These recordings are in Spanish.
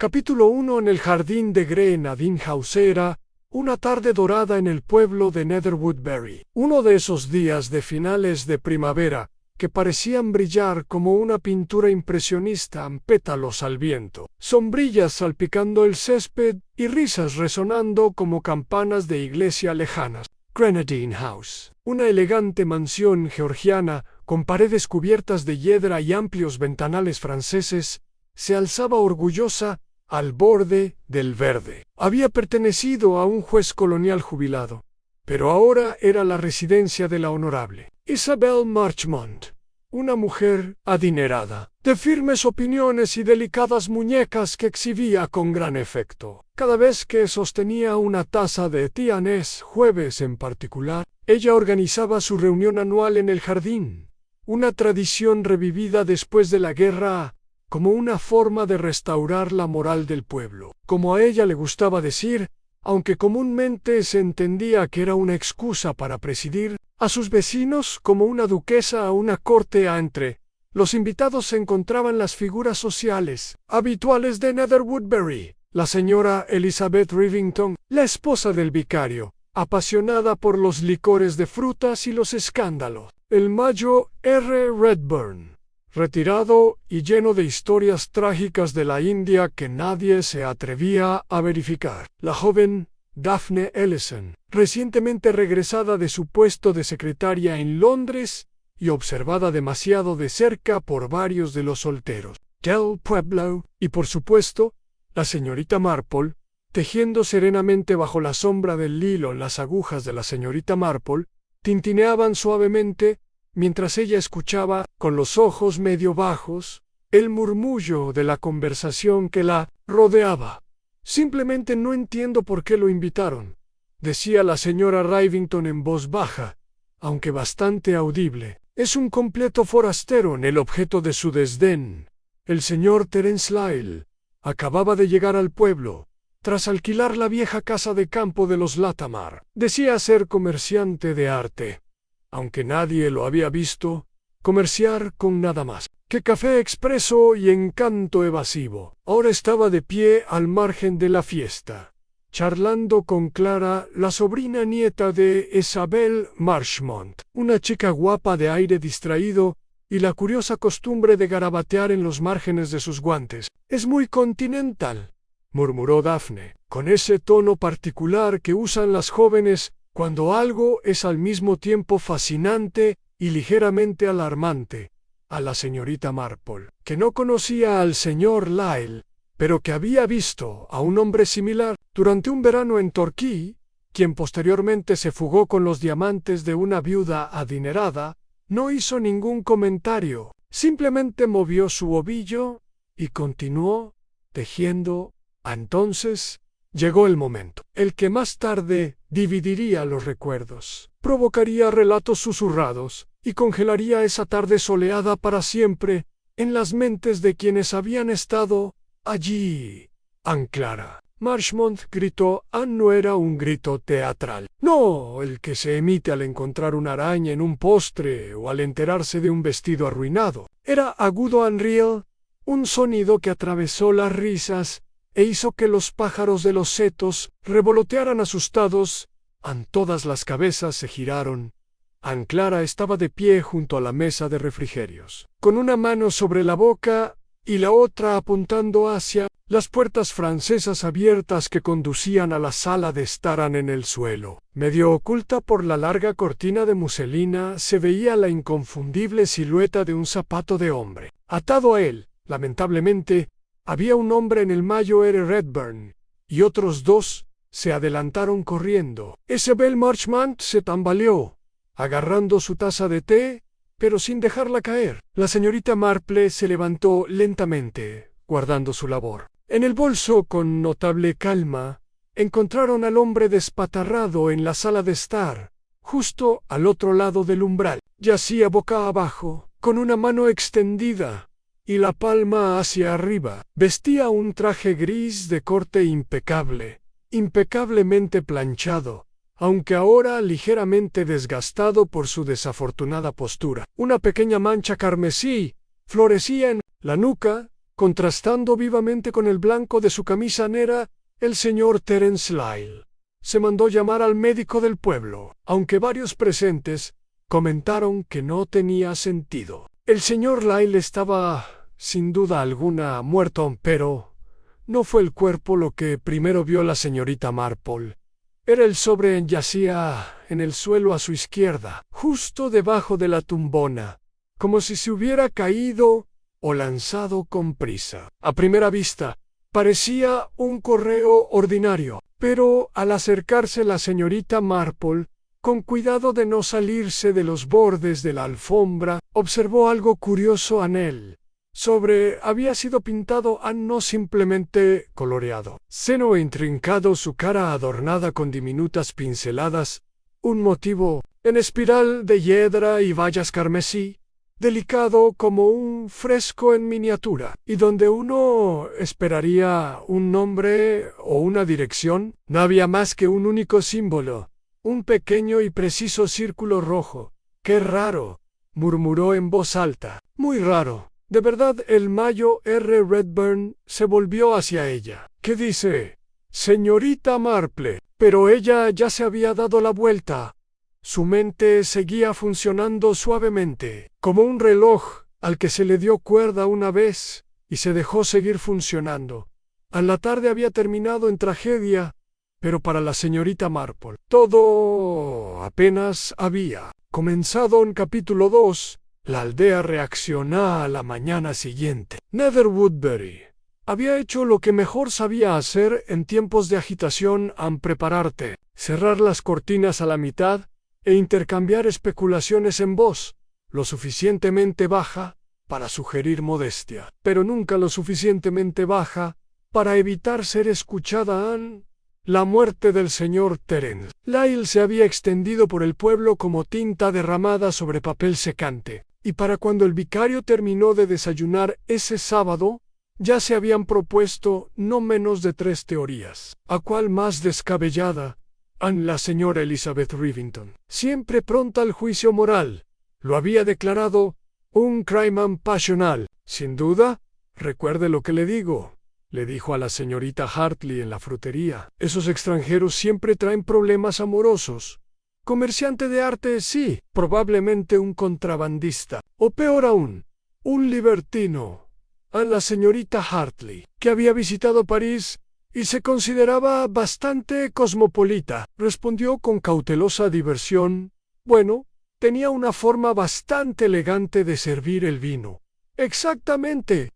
Capítulo 1. En el jardín de Grenadine House era una tarde dorada en el pueblo de Netherwoodbury. Uno de esos días de finales de primavera que parecían brillar como una pintura impresionista en pétalos al viento, sombrillas salpicando el césped y risas resonando como campanas de iglesia lejanas. Grenadine House, una elegante mansión georgiana con paredes cubiertas de hiedra y amplios ventanales franceses, se alzaba orgullosa al borde del verde. Había pertenecido a un juez colonial jubilado, pero ahora era la residencia de la honorable Isabel Marchmont, una mujer adinerada, de firmes opiniones y delicadas muñecas que exhibía con gran efecto. Cada vez que sostenía una taza de té anés, jueves en particular, ella organizaba su reunión anual en el jardín, una tradición revivida después de la guerra como una forma de restaurar la moral del pueblo. Como a ella le gustaba decir, aunque comúnmente se entendía que era una excusa para presidir a sus vecinos como una duquesa a una corte entre los invitados se encontraban las figuras sociales habituales de Netherwoodbury, la señora Elizabeth Rivington, la esposa del vicario, apasionada por los licores de frutas y los escándalos, el Mayo R. Redburn, retirado y lleno de historias trágicas de la India que nadie se atrevía a verificar, la joven Daphne Ellison, recientemente regresada de su puesto de secretaria en Londres y observada demasiado de cerca por varios de los solteros del pueblo, y por supuesto, la señorita Marple, tejiendo serenamente bajo la sombra del hilo las agujas de la señorita Marple, tintineaban suavemente mientras ella escuchaba, con los ojos medio bajos, el murmullo de la conversación que la rodeaba. «Simplemente no entiendo por qué lo invitaron», decía la señora Rivington en voz baja, aunque bastante audible. «Es un completo forastero en el objeto de su desdén. El señor Terence Lyle acababa de llegar al pueblo, tras alquilar la vieja casa de campo de los Latamar. Decía ser comerciante de arte, aunque nadie lo había visto comerciar con nada más que café expreso y encanto evasivo. Ahora estaba de pie al margen de la fiesta, charlando con Clara, la sobrina nieta de Isabel Marchmont, una chica guapa de aire distraído y la curiosa costumbre de garabatear en los márgenes de sus guantes. «Es muy continental», murmuró Daphne, con ese tono particular que usan las jóvenes cuando algo es al mismo tiempo fascinante y ligeramente alarmante, a la señorita Marple, que no conocía al señor Lyle, pero que había visto a un hombre similar durante un verano en Torquay, quien posteriormente se fugó con los diamantes de una viuda adinerada. No hizo ningún comentario, simplemente movió su ovillo y continuó tejiendo. Entonces llegó el momento, el que más tarde dividiría los recuerdos, provocaría relatos susurrados y congelaría esa tarde soleada para siempre en las mentes de quienes habían estado allí. «Anne Clara», Marchmont gritó. Anne no era un grito teatral, no el que se emite al encontrar una araña en un postre o al enterarse de un vestido arruinado. Era agudo and real, un sonido que atravesó las risas e hizo que los pájaros de los setos revolotearan asustados. Todas las cabezas se giraron. Anne Clara estaba de pie junto a la mesa de refrigerios, con una mano sobre la boca y la otra apuntando hacia las puertas francesas abiertas que conducían a la sala de estar en el suelo. Medio oculta por la larga cortina de muselina se veía la inconfundible silueta de un zapato de hombre. Atado a él, lamentablemente, había un hombre en el Mayo R. Redburn, y otros dos se adelantaron corriendo. Isabel Marchmont se tambaleó, agarrando su taza de té, pero sin dejarla caer. La señorita Marple se levantó lentamente, guardando su labor. En el bolso, con notable calma, encontraron al hombre despatarrado en la sala de estar, justo al otro lado del umbral. Yacía boca abajo, con una mano extendida y la palma hacia arriba. Vestía un traje gris de corte impecable, impecablemente planchado, aunque ahora ligeramente desgastado por su desafortunada postura. Una pequeña mancha carmesí florecía en la nuca, contrastando vivamente con el blanco de su camisa negra. El señor Terence Lyle se mandó llamar al médico del pueblo, aunque varios presentes comentaron que no tenía sentido. El señor Lyle estaba, sin duda alguna, muerto, pero no fue el cuerpo lo que primero vio la señorita Marple. Era el sobre, yacía en el suelo a su izquierda, justo debajo de la tumbona, como si se hubiera caído o lanzado con prisa. A primera vista, parecía un correo ordinario, pero al acercarse la señorita Marple, con cuidado de no salirse de los bordes de la alfombra, observó algo curioso en él. Sobre había sido pintado, no simplemente coloreado. Seno intrincado, su cara adornada con diminutas pinceladas, un motivo en espiral de hiedra y bayas carmesí, delicado como un fresco en miniatura, y donde uno esperaría un nombre o una dirección, no había más que un único símbolo, un pequeño y preciso círculo rojo. ¡Qué raro!, murmuró en voz alta. Muy raro. De verdad. El Mayo R. Redburn se volvió hacia ella. ¿Qué dice, señorita Marple? Pero ella ya se había dado la vuelta. Su mente seguía funcionando suavemente, como un reloj al que se le dio cuerda una vez y se dejó seguir funcionando. A la tarde había terminado en tragedia, pero para la señorita Marple todo apenas había comenzado. En capítulo 2, la aldea reaccionó a la mañana siguiente. Nether Woodbury había hecho lo que mejor sabía hacer en tiempos de agitación: prepararte, cerrar las cortinas a la mitad e intercambiar especulaciones en voz lo suficientemente baja para sugerir modestia, pero nunca lo suficientemente baja para evitar ser escuchada. La muerte del señor Terence Lyle se había extendido por el pueblo como tinta derramada sobre papel secante, y para cuando el vicario terminó de desayunar ese sábado, ya se habían propuesto no menos de 3 teorías. ¿A cuál más descabellada? La señora Elizabeth Rivington, siempre pronta al juicio moral, lo había declarado un crimen pasional. Sin duda, recuerde lo que le digo, le dijo a la señorita Hartley en la frutería. Esos extranjeros siempre traen problemas amorosos. Comerciante de arte, sí, probablemente un contrabandista, o peor aún, un libertino. A la señorita Hartley, que había visitado París y se consideraba bastante cosmopolita, respondió con cautelosa diversión: bueno, tenía una forma bastante elegante de servir el vino. Exactamente,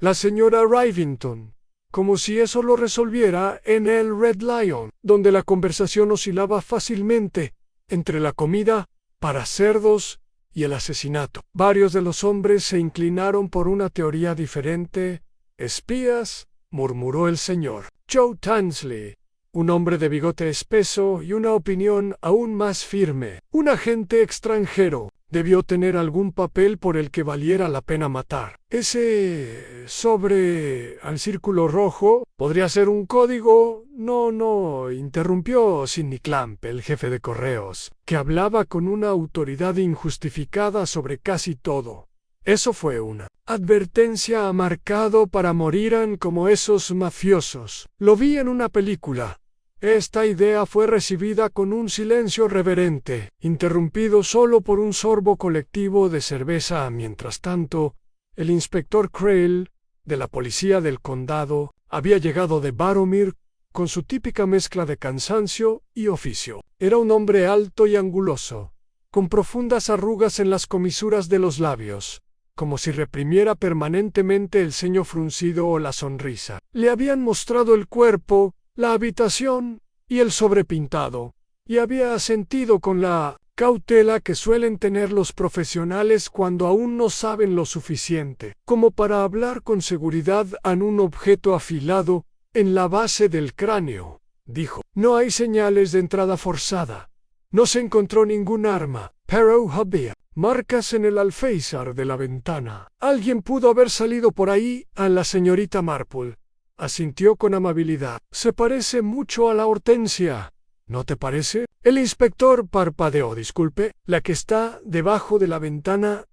la señora Rivington, como si eso lo resolviera en el Red Lion, donde la conversación oscilaba fácilmente entre la comida para cerdos y el asesinato. Varios de los hombres se inclinaron por una teoría diferente. Espías, murmuró el señor Joe Tansley, un hombre de bigote espeso y una opinión aún más firme. Un agente extranjero debió tener algún papel por el que valiera la pena matar. Ese sobre al círculo rojo podría ser un código. No, interrumpió Sidney Clamp, el jefe de correos, que hablaba con una autoridad injustificada sobre casi todo. Eso fue una advertencia marcado para morirán como esos mafiosos. Lo vi en una película. Esta idea fue recibida con un silencio reverente, interrumpido solo por un sorbo colectivo de cerveza. Mientras tanto, el inspector Creel, de la policía del condado, había llegado de Barrowmere con su típica mezcla de cansancio y oficio. Era un hombre alto y anguloso, con profundas arrugas en las comisuras de los labios, como si reprimiera permanentemente el ceño fruncido o la sonrisa. Le habían mostrado el cuerpo, la habitación y el sobrepintado, y había asentido con la cautela que suelen tener los profesionales cuando aún no saben lo suficiente como para hablar con seguridad en un objeto afilado en la base del cráneo. Dijo: no hay señales de entrada forzada. No se encontró ningún arma, pero había marcas en el alféizar de la ventana. Alguien pudo haber salido por ahí. A la señorita Marple asintió con amabilidad. Se parece mucho a la hortensia, ¿no te parece? El inspector parpadeó. Disculpe, la que está debajo de la ventana.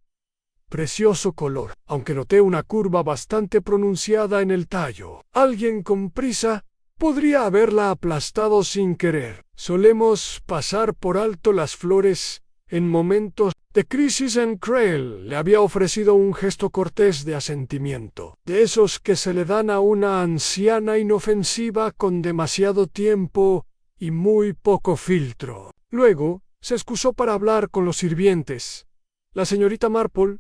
precioso color, aunque noté una curva bastante pronunciada en el tallo. Alguien con prisa podría haberla aplastado sin querer. Solemos pasar por alto las flores en momentos de crisis. En Creel le había ofrecido un gesto cortés de asentimiento, de esos que se le dan a una anciana inofensiva con demasiado tiempo y muy poco filtro. Luego se excusó para hablar con los sirvientes. La señorita Marple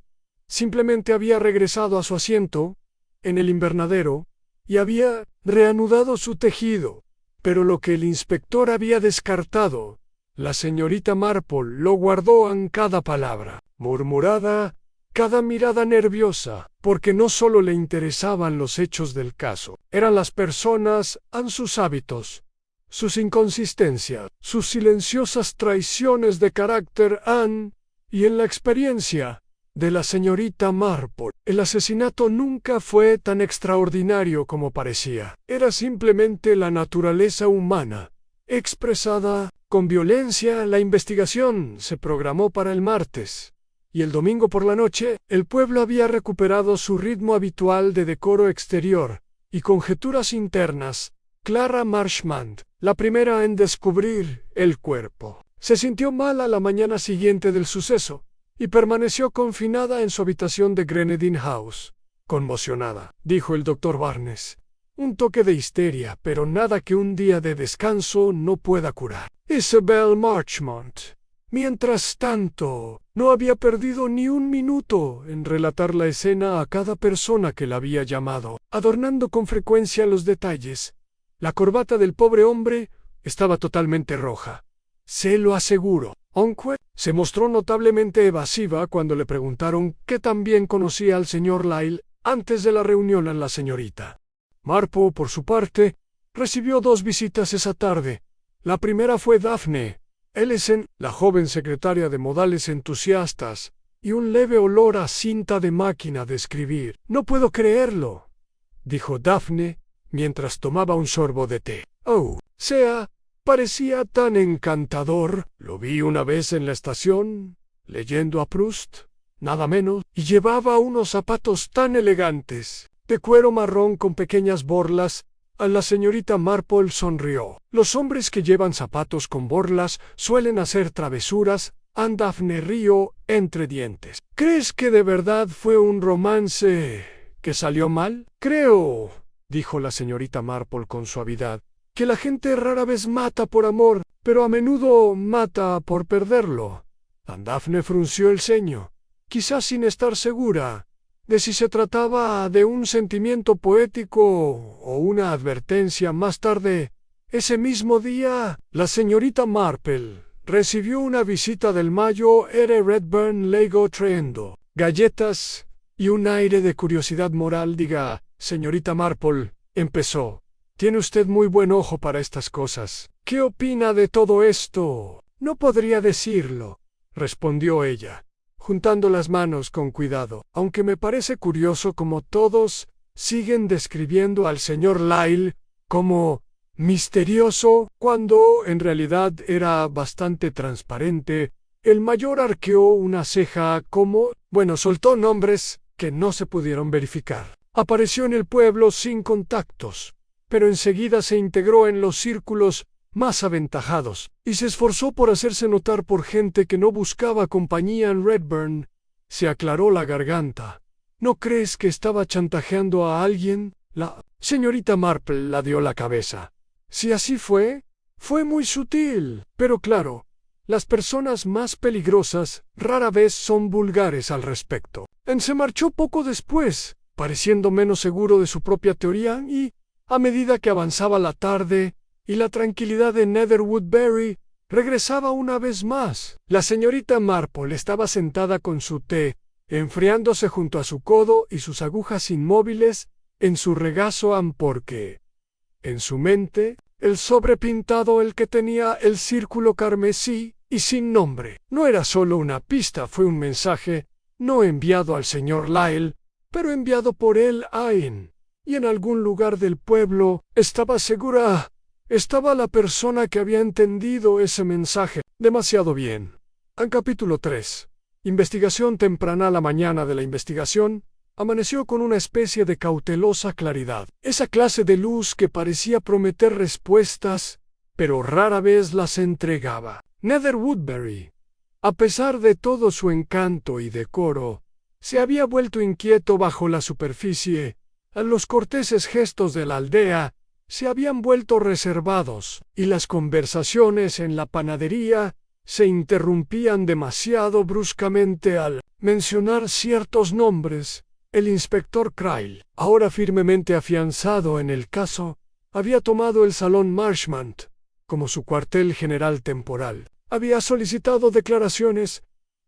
simplemente había regresado a su asiento en el invernadero y había reanudado su tejido, pero lo que el inspector había descartado, la señorita Marple lo guardó en cada palabra murmurada, cada mirada nerviosa, porque no solo le interesaban los hechos del caso, eran las personas, sus hábitos, sus inconsistencias, sus silenciosas traiciones de carácter, y en la experiencia de la señorita Marple, el asesinato nunca fue tan extraordinario como parecía. Era simplemente la naturaleza humana, expresada con violencia. La investigación se programó para el martes, y el domingo por la noche, el pueblo había recuperado su ritmo habitual de decoro exterior y conjeturas internas. Clara Marchmont, la primera en descubrir el cuerpo, se sintió mal a la mañana siguiente del suceso y permaneció confinada en su habitación de Grenadine House. Conmocionada, dijo el doctor Barnes. Un toque de histeria, pero nada que un día de descanso no pueda curar. Isabel Marchmont, mientras tanto, no había perdido ni un minuto en relatar la escena a cada persona que la había llamado, adornando con frecuencia los detalles. La corbata del pobre hombre estaba totalmente roja. Se lo aseguro. Onque se mostró notablemente evasiva cuando le preguntaron qué tan bien conocía al señor Lyle antes de la reunión en la señorita. Marple, por su parte, recibió 2 visitas esa tarde. La primera fue Daphne Ellison, la joven secretaria de modales entusiastas, y un leve olor a cinta de máquina de escribir. «No puedo creerlo», dijo Daphne mientras tomaba un sorbo de té. «Oh, parecía tan encantador. Lo vi una vez en la estación, leyendo a Proust, nada menos, y llevaba unos zapatos tan elegantes, de cuero marrón con pequeñas borlas». A la señorita Marple sonrió. «Los hombres que llevan zapatos con borlas suelen hacer travesuras», Daphne rió entre dientes. «¿Crees que de verdad fue un romance que salió mal?» «Creo», dijo la señorita Marple con suavidad, «que la gente rara vez mata por amor, pero a menudo mata por perderlo». Daphne frunció el ceño, quizás sin estar segura de si se trataba de un sentimiento poético o una advertencia. Más tarde, ese mismo día, la señorita Marple recibió una visita del Mayo R. Redburn Lego trayendo galletas y un aire de curiosidad moral. «Diga, señorita Marple», empezó, «tiene usted muy buen ojo para estas cosas. ¿Qué opina de todo esto?» «No podría decirlo», respondió ella, juntando las manos con cuidado, «aunque me parece curioso cómo todos siguen describiendo al señor Lyle como misterioso, cuando en realidad era bastante transparente». El mayor arqueó una ceja soltó nombres que no se pudieron verificar. Apareció en el pueblo sin contactos, pero enseguida se integró en los círculos más aventajados, y se esforzó por hacerse notar por gente que no buscaba compañía en Redburn. Se aclaró la garganta. «¿No crees que estaba chantajeando a alguien?» La señorita Marple ladeó la cabeza. «Si así fue muy sutil, pero claro, las personas más peligrosas rara vez son vulgares al respecto». Se marchó poco después, pareciendo menos seguro de su propia teoría, y, a medida que avanzaba la tarde y la tranquilidad de Netherwoodbury regresaba una vez más, la señorita Marple estaba sentada con su té, enfriándose junto a su codo y sus agujas inmóviles en su regazo, porque, en su mente, el sobre pintado, el que tenía el círculo carmesí y sin nombre, no era solo una pista, fue un mensaje no enviado al señor Lyle, pero enviado por él a Ian. Y en algún lugar del pueblo, estaba segura, estaba la persona que había entendido ese mensaje demasiado bien. Capítulo 3. Investigación temprana. La mañana de la investigación amaneció con una especie de cautelosa claridad. Esa clase de luz que parecía prometer respuestas, pero rara vez las entregaba. Nether Woodbury, a pesar de todo su encanto y decoro, se había vuelto inquieto bajo la superficie. Los corteses gestos de la aldea se habían vuelto reservados, y las conversaciones en la panadería se interrumpían demasiado bruscamente al mencionar ciertos nombres. El inspector Crail, ahora firmemente afianzado en el caso, había tomado el salón Marchmont como su cuartel general temporal. Había solicitado declaraciones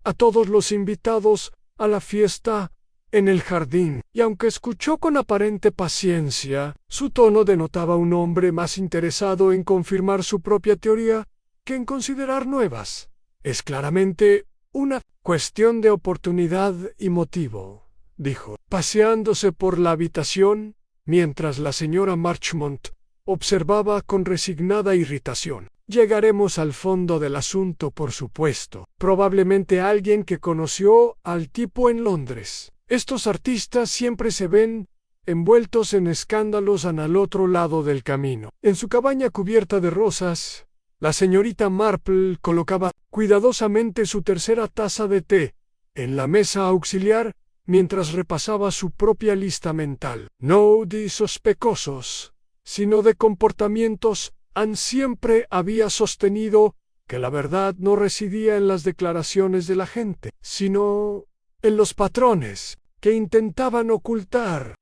a todos los invitados a la fiesta en el jardín, y aunque escuchó con aparente paciencia, su tono denotaba un hombre más interesado en confirmar su propia teoría que en considerar nuevas. Es claramente una cuestión de oportunidad y motivo, dijo, paseándose por la habitación, mientras la señora Marchmont observaba con resignada irritación. Llegaremos al fondo del asunto, por supuesto. Probablemente alguien que conoció al tipo en Londres. Estos artistas siempre se ven envueltos en escándalos al otro lado del camino. En su cabaña cubierta de rosas, la señorita Marple colocaba cuidadosamente su tercera taza de té en la mesa auxiliar mientras repasaba su propia lista mental. No de sospechosos, sino de comportamientos. Anne siempre había sostenido que la verdad no residía en las declaraciones de la gente, sino en los patrones que intentaban ocultar.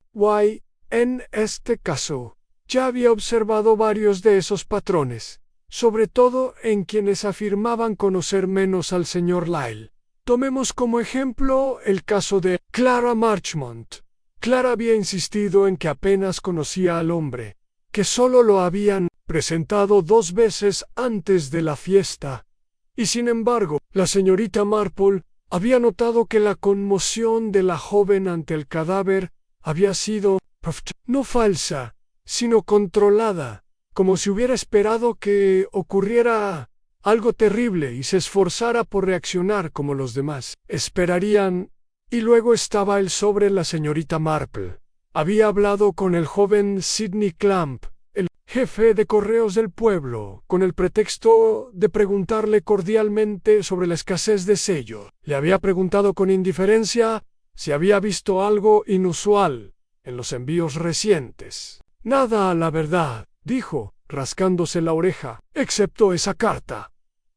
En este caso, ya había observado varios de esos patrones, sobre todo en quienes afirmaban conocer menos al señor Lyle. Tomemos como ejemplo el caso de Clara Marchmont. Clara había insistido en que apenas conocía al hombre, que solo lo habían presentado 2 veces antes de la fiesta, y sin embargo, la señorita Marple había notado que la conmoción de la joven ante el cadáver había sido no falsa, sino controlada, como si hubiera esperado que ocurriera algo terrible y se esforzara por reaccionar como los demás esperarían. Y luego estaba el sobre la señorita Marple. Había hablado con el joven Sidney Clamp, el jefe de correos del pueblo, con el pretexto de preguntarle cordialmente sobre la escasez de sello. Le había preguntado con indiferencia si había visto algo inusual en los envíos recientes. Nada, a la verdad, dijo, rascándose la oreja, excepto esa carta.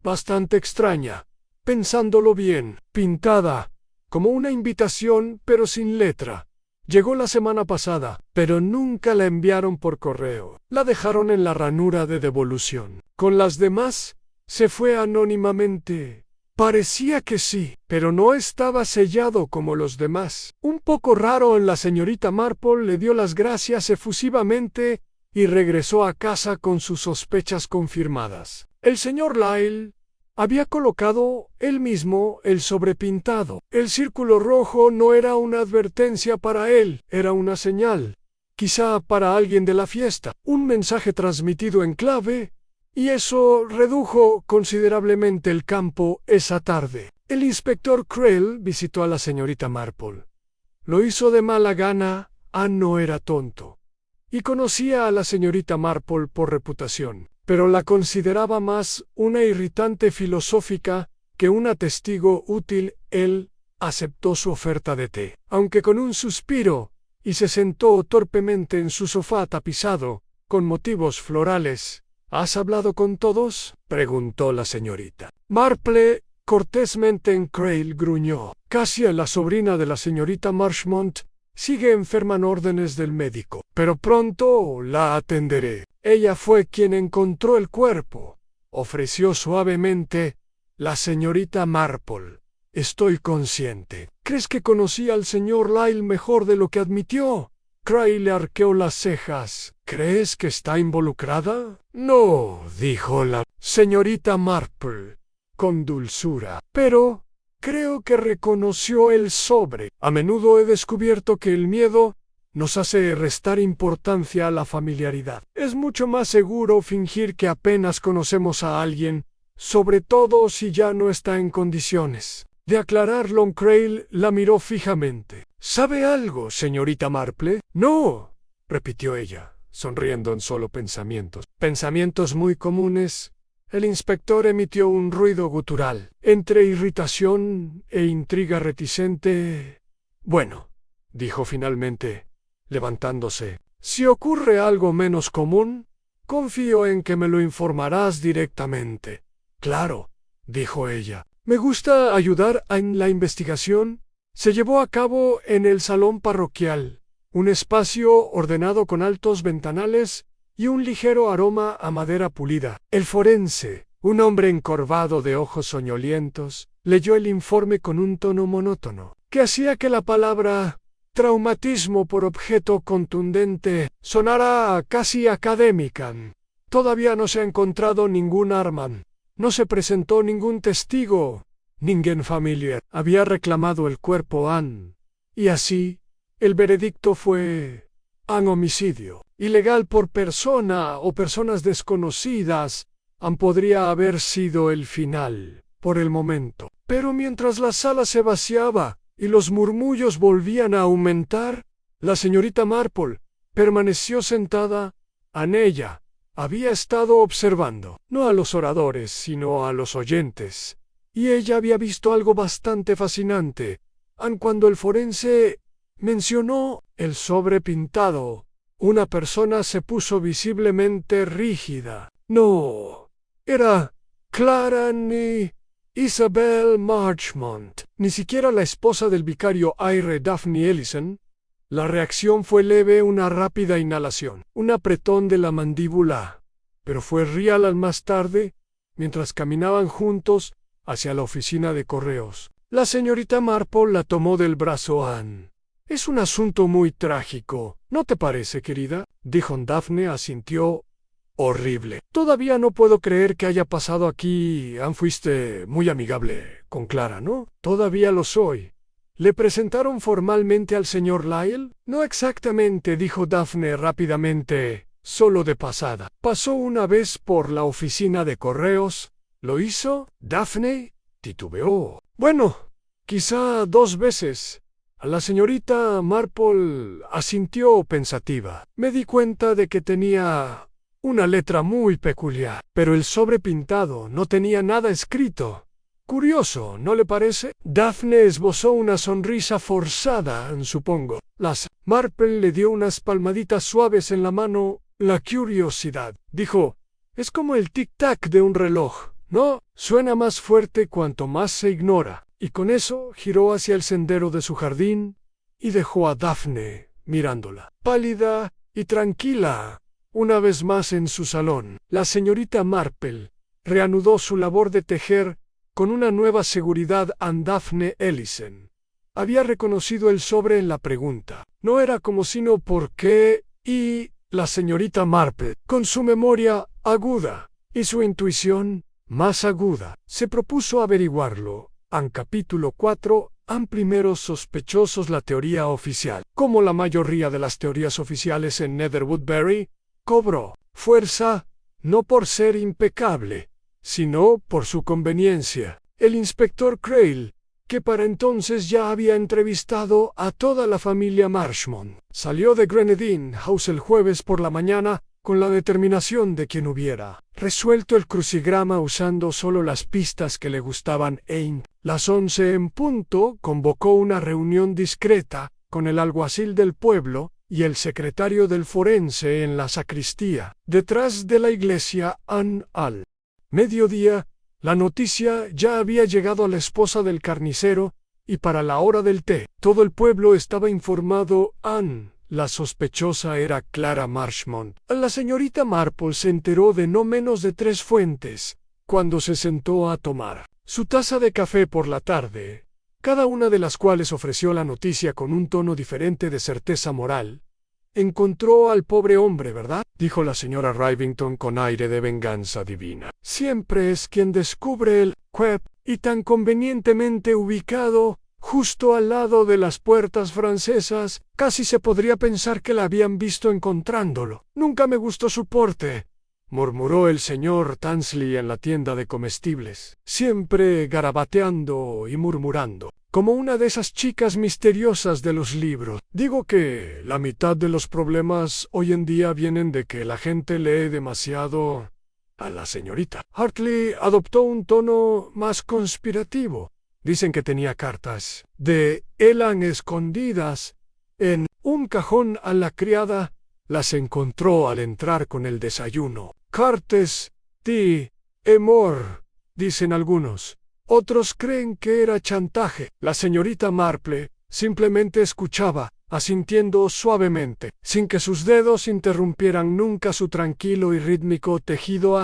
Bastante extraña, pensándolo bien, pintada como una invitación pero sin letra. Llegó la semana pasada, pero nunca la enviaron por correo. La dejaron en la ranura de devolución. Con las demás, se fue anónimamente. Parecía que sí, pero no estaba sellado como los demás. Un poco raro, la señorita Marple le dio las gracias efusivamente y regresó a casa con sus sospechas confirmadas. El señor Lyle había colocado él mismo el sobrepintado. El círculo rojo no era una advertencia para él, era una señal. Quizá para alguien de la fiesta, un mensaje transmitido en clave, y eso redujo considerablemente el campo esa tarde. El inspector Crail visitó a la señorita Marple. Lo hizo de mala gana. Anne no era tonto, y conocía a la señorita Marple por reputación, pero la consideraba más una irritante filosófica que una testigo útil. Él aceptó su oferta de té, aunque con un suspiro, y se sentó torpemente en su sofá tapizado con motivos florales. ¿Has hablado con todos?, preguntó la señorita Marple cortésmente. En Crail gruñó. Cassia, la sobrina de la señorita Marchmont, sigue enferma en órdenes del médico, pero pronto la atenderé. Ella fue quien encontró el cuerpo, ofreció suavemente la señorita Marple. Estoy consciente. ¿Crees que conocí al señor Lyle mejor de lo que admitió? Crail le arqueó las cejas. ¿Crees que está involucrada? No, dijo la señorita Marple con dulzura, pero creo que reconoció el sobre. A menudo he descubierto que el miedo nos hace restar importancia a la familiaridad. Es mucho más seguro fingir que apenas conocemos a alguien, sobre todo si ya no está en condiciones. de aclarar. Longcrail la miró fijamente. ¿Sabe algo, señorita Marple? No, repitió ella, sonriendo en solo pensamientos. Pensamientos muy comunes. El inspector emitió un ruido gutural, entre irritación e intriga reticente. Bueno, dijo finalmente, levantándose. Si ocurre algo menos común, confío en que me lo informarás directamente. Claro, dijo ella. Me gusta ayudar en la investigación. Se llevó a cabo en el salón parroquial, un espacio ordenado con altos ventanales y un ligero aroma a madera pulida. El forense, un hombre encorvado de ojos soñolientos, leyó el informe con un tono monótono, que hacía que la palabra traumatismo por objeto contundente sonara casi académica. Todavía no se ha encontrado ningún arma. No se presentó ningún testigo. Ningún familiar había reclamado el cuerpo Ann. Y así, el veredicto fue un homicidio. Ilegal por persona o personas desconocidas. Podría haber sido el final, por el momento. Pero mientras la sala se vaciaba y los murmullos volvían a aumentar, la señorita Marple permaneció sentada. Ella había estado observando, no a los oradores, sino a los oyentes, y ella había visto algo bastante fascinante. Cuando el forense mencionó el sobre pintado, una persona se puso visiblemente rígida. No, era Clara ni Isabel Marchmont, ni siquiera la esposa del vicario Eyre, Daphne Ellison. La reacción fue leve, una rápida inhalación, un apretón de la mandíbula, pero fue real al más tarde, mientras caminaban juntos hacia la oficina de correos. La señorita Marple la tomó del brazo. Ann. Es un asunto muy trágico, ¿no te parece, querida? Dijo. Daphne asintió. Horrible. Todavía no puedo creer que haya pasado aquí. Ann, fuiste muy amigable con Clara, ¿no? Todavía lo soy. ¿Le presentaron formalmente al señor Lyle? No exactamente, dijo Daphne rápidamente, solo de pasada. Pasó una vez por la oficina de correos. ¿Lo hizo? Daphne titubeó. Bueno, quizá 2 veces. La señorita Marple asintió pensativa. Me di cuenta de que tenía una letra muy peculiar, pero el sobre pintado no tenía nada escrito. Curioso, ¿no le parece? Daphne esbozó una sonrisa forzada, supongo. Las Marple le dio unas palmaditas suaves en la mano. La curiosidad, dijo, es como el tic-tac de un reloj, ¿no? Suena más fuerte cuanto más se ignora. Y con eso giró hacia el sendero de su jardín y dejó a Daphne mirándola, pálida y tranquila, una vez más en su salón. La señorita Marple reanudó su labor de tejer con una nueva seguridad. Daphne Ellison había reconocido el sobre en la pregunta. No era como sino ¿por qué? Y la señorita Marple, con su memoria aguda y su intuición más aguda, se propuso averiguarlo. Capítulo 4. Primeros sospechosos. La teoría oficial, como la mayoría de las teorías oficiales en Netherwoodbury, cobró fuerza, no por ser impecable, sino por su conveniencia. El inspector Crail, que para entonces ya había entrevistado a toda la familia Marchmont, salió de Grenadine House el jueves por la mañana con la determinación de quien hubiera resuelto el crucigrama usando solo las pistas que le gustaban. Las 11 en punto convocó una reunión discreta con el alguacil del pueblo y el secretario del forense en la sacristía, detrás de la iglesia. Al mediodía, la noticia ya había llegado a la esposa del carnicero, y para la hora del té, todo el pueblo estaba informado. La sospechosa era Clara Marchmont. La señorita Marple se enteró de no menos de 3 fuentes, cuando se sentó a tomar su taza de café por la tarde, cada una de las cuales ofreció la noticia con un tono diferente de certeza moral. Encontró al pobre hombre, ¿verdad? Dijo la señora Rivington con aire de venganza divina. Siempre es quien descubre el cuerpo, y tan convenientemente ubicado, justo al lado de las puertas francesas, casi se podría pensar que la habían visto encontrándolo. Nunca me gustó su porte, murmuró el señor Tansley en la tienda de comestibles, siempre garabateando y murmurando, como una de esas chicas misteriosas de los libros. Digo que la mitad de los problemas hoy en día vienen de que la gente lee demasiado. A la señorita Hartley adoptó un tono más conspirativo. Dicen que tenía cartas de Elan escondidas en un cajón a la criada. Las encontró al entrar con el desayuno. Cartes de amor, dicen algunos. Otros creen que era chantaje. La señorita Marple simplemente escuchaba, asintiendo suavemente, sin que sus dedos interrumpieran nunca su tranquilo y rítmico tejido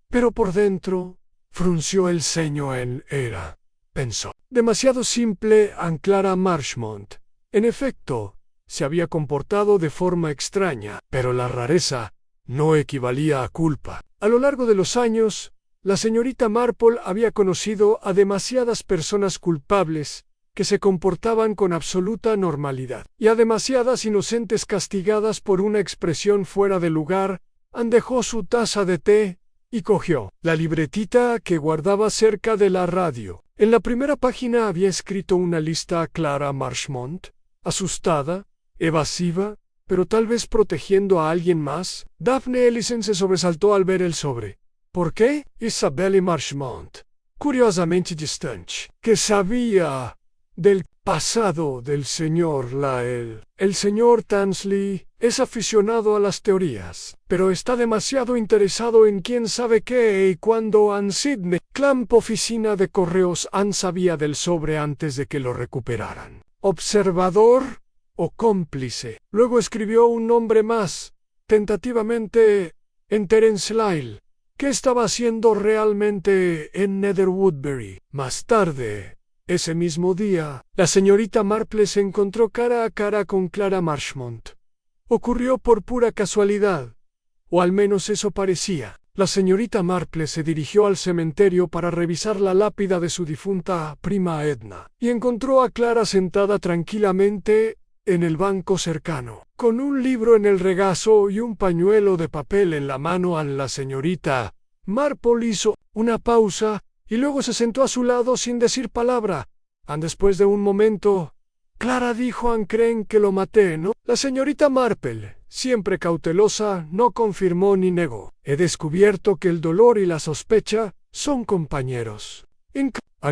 pero por dentro frunció el ceño pensó, demasiado simple Clara Marchmont. En efecto, se había comportado de forma extraña, pero la rareza no equivalía a culpa. A lo largo de los años, la señorita Marple había conocido a demasiadas personas culpables que se comportaban con absoluta normalidad, y a demasiadas inocentes castigadas por una expresión fuera de lugar. Dejó su taza de té y cogió la libretita que guardaba cerca de la radio. En la primera página había escrito una lista a Clara Marchmont, asustada, evasiva, pero tal vez protegiendo a alguien más. Daphne Ellison se sobresaltó al ver el sobre. ¿Por qué? Isabelle Marchmont, curiosamente distante, que sabía del pasado del señor Lyell. El señor Tansley es aficionado a las teorías, pero está demasiado interesado en quién sabe qué y cuándo. Sidney Clamp, oficina de correos. Sabía del sobre antes de que lo recuperaran. Observador o cómplice. Luego escribió un nombre más, tentativamente, en Terence Lyell. ¿Qué estaba haciendo realmente en Nether Woodbury? Más tarde, ese mismo día, la señorita Marple se encontró cara a cara con Clara Marchmont. Ocurrió por pura casualidad, o al menos eso parecía. La señorita Marple se dirigió al cementerio para revisar la lápida de su difunta prima Edna, y encontró a Clara sentada tranquilamente en el banco cercano, con un libro en el regazo y un pañuelo de papel en la mano. La señorita Marple hizo una pausa y luego se sentó a su lado sin decir palabra. Después de un momento, Clara dijo: «¿Creen que lo maté, no?» La señorita Marple, siempre cautelosa, no confirmó ni negó. «He descubierto que el dolor y la sospecha son compañeros».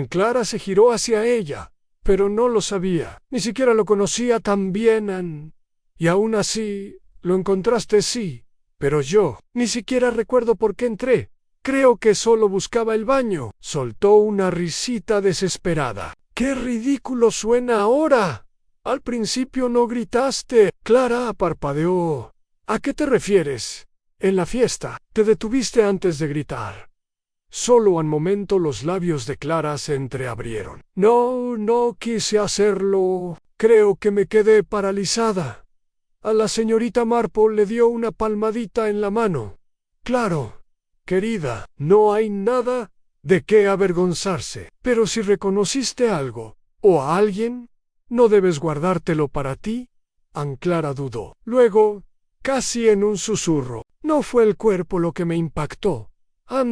Clara se giró hacia ella, pero no lo sabía. Ni siquiera lo conocía tan bien. «Y aún así, lo encontraste, sí. Pero yo ni siquiera recuerdo por qué entré. Creo que solo buscaba el baño». Soltó una risita desesperada. «¡Qué ridículo suena ahora! Al principio no gritaste». Clara parpadeó. «¿A qué te refieres? En la fiesta, te detuviste antes de gritar». Solo un momento los labios de Clara se entreabrieron. No quise hacerlo. Creo que me quedé paralizada». A la señorita Marple le dio una palmadita en la mano. «Claro, querida, no hay nada de qué avergonzarse. Pero si reconociste algo, o a alguien, ¿no debes guardártelo para ti?» Clara dudó. Luego, casi en un susurro: «No fue el cuerpo lo que me impactó.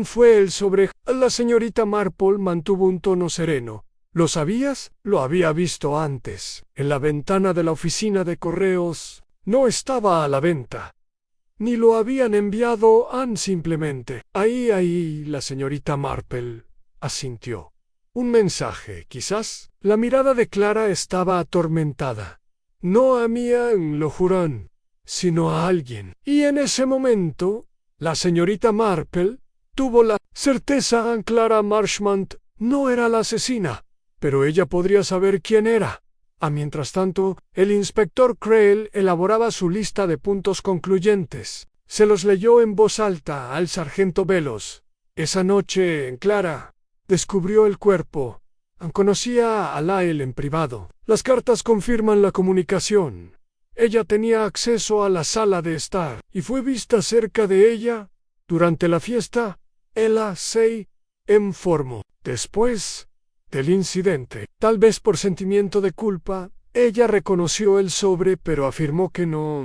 Fue el sobre». La señorita Marple mantuvo un tono sereno. «¿Lo sabías?» «Lo había visto antes, en la ventana de la oficina de correos. No estaba a la venta. Ni lo habían enviado simplemente». Ahí, la señorita Marple asintió. «Un mensaje, quizás». La mirada de Clara estaba atormentada. «No a mí, lo juran, sino a alguien». Y en ese momento, la señorita Marple tuvo la certeza. Clara Marchmont no era la asesina, pero ella podría saber quién era. Mientras tanto, el inspector Creel elaboraba su lista de puntos concluyentes. Se los leyó en voz alta al sargento Velos. Esa noche, Clara descubrió el cuerpo. Conocía a Lyell en privado. Las cartas confirman la comunicación. Ella tenía acceso a la sala de estar y fue vista cerca de ella durante la fiesta. Ella se informó. Después del incidente, tal vez por sentimiento de culpa, ella reconoció el sobre, pero afirmó que no.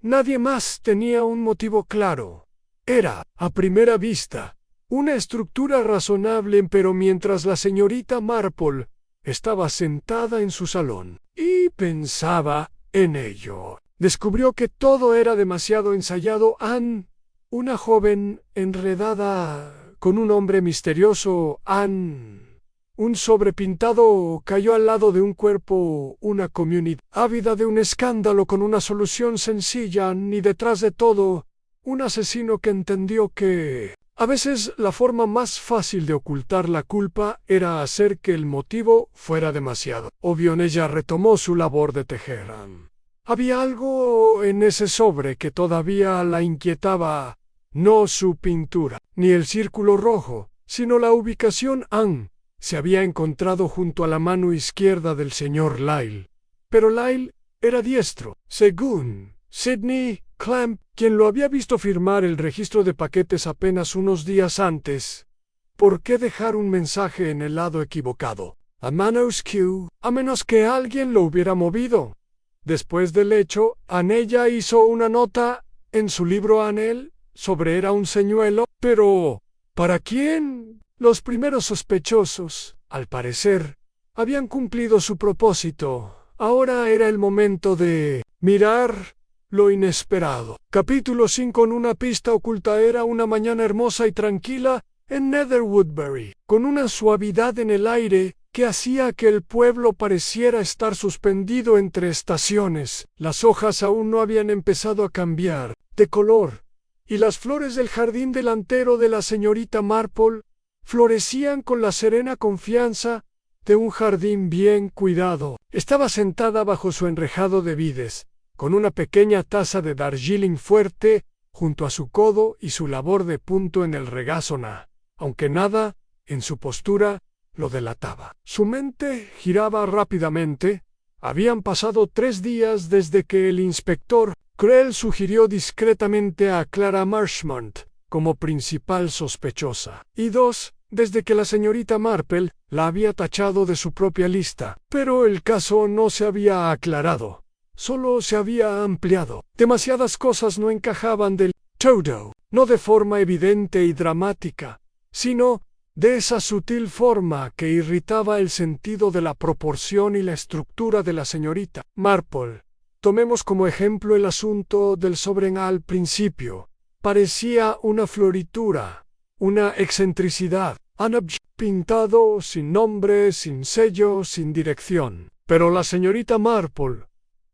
Nadie más tenía un motivo claro. Era, a primera vista, una estructura razonable, pero mientras la señorita Marple estaba sentada en su salón y pensaba en ello, descubrió que todo era demasiado ensayado. Anne, una joven enredada con un hombre misterioso. Anne, un sobrepintado, cayó al lado de un cuerpo, una comunidad ávida de un escándalo con una solución sencilla, ni detrás de todo, un asesino que entendió que a veces la forma más fácil de ocultar la culpa era hacer que el motivo fuera demasiado obvio. Ella retomó su labor de tejer. Había algo en ese sobre que todavía la inquietaba, no su pintura, ni el círculo rojo, sino la ubicación. Anne se había encontrado junto a la mano izquierda del señor Lyle, pero Lyle era diestro, según Sidney Clamp, quien lo había visto firmar el registro de paquetes apenas unos días antes. ¿Por qué dejar un mensaje en el lado equivocado? A menos que alguien lo hubiera movido. Después del hecho, Anella hizo una nota en su libro Anel sobre era un señuelo, pero ¿para quién? Los primeros sospechosos, al parecer, habían cumplido su propósito. Ahora era el momento de mirar lo inesperado. Capítulo 5. En una pista oculta. Era una mañana hermosa y tranquila en Nether Woodbury, con una suavidad en el aire que hacía que el pueblo pareciera estar suspendido entre estaciones. Las hojas aún no habían empezado a cambiar de color, y las flores del jardín delantero de la señorita Marple florecían con la serena confianza de un jardín bien cuidado. Estaba sentada bajo su enrejado de vides, con una pequeña taza de Darjeeling fuerte junto a su codo y su labor de punto en el regazo, aunque nada en su postura lo delataba. Su mente giraba rápidamente. Habían pasado 3 días desde que el inspector Krell sugirió discretamente a Clara Marchmont como principal sospechosa, y 2 desde que la señorita Marple la había tachado de su propia lista. Pero el caso no se había aclarado, solo se había ampliado. Demasiadas cosas no encajaban del todo, no de forma evidente y dramática, sino de esa sutil forma que irritaba el sentido de la proporción y la estructura de la señorita Marple. Tomemos como ejemplo el asunto del sobre. Al principio parecía una floritura, una excentricidad, un objeto pintado sin nombre, sin sello, sin dirección. Pero la señorita Marple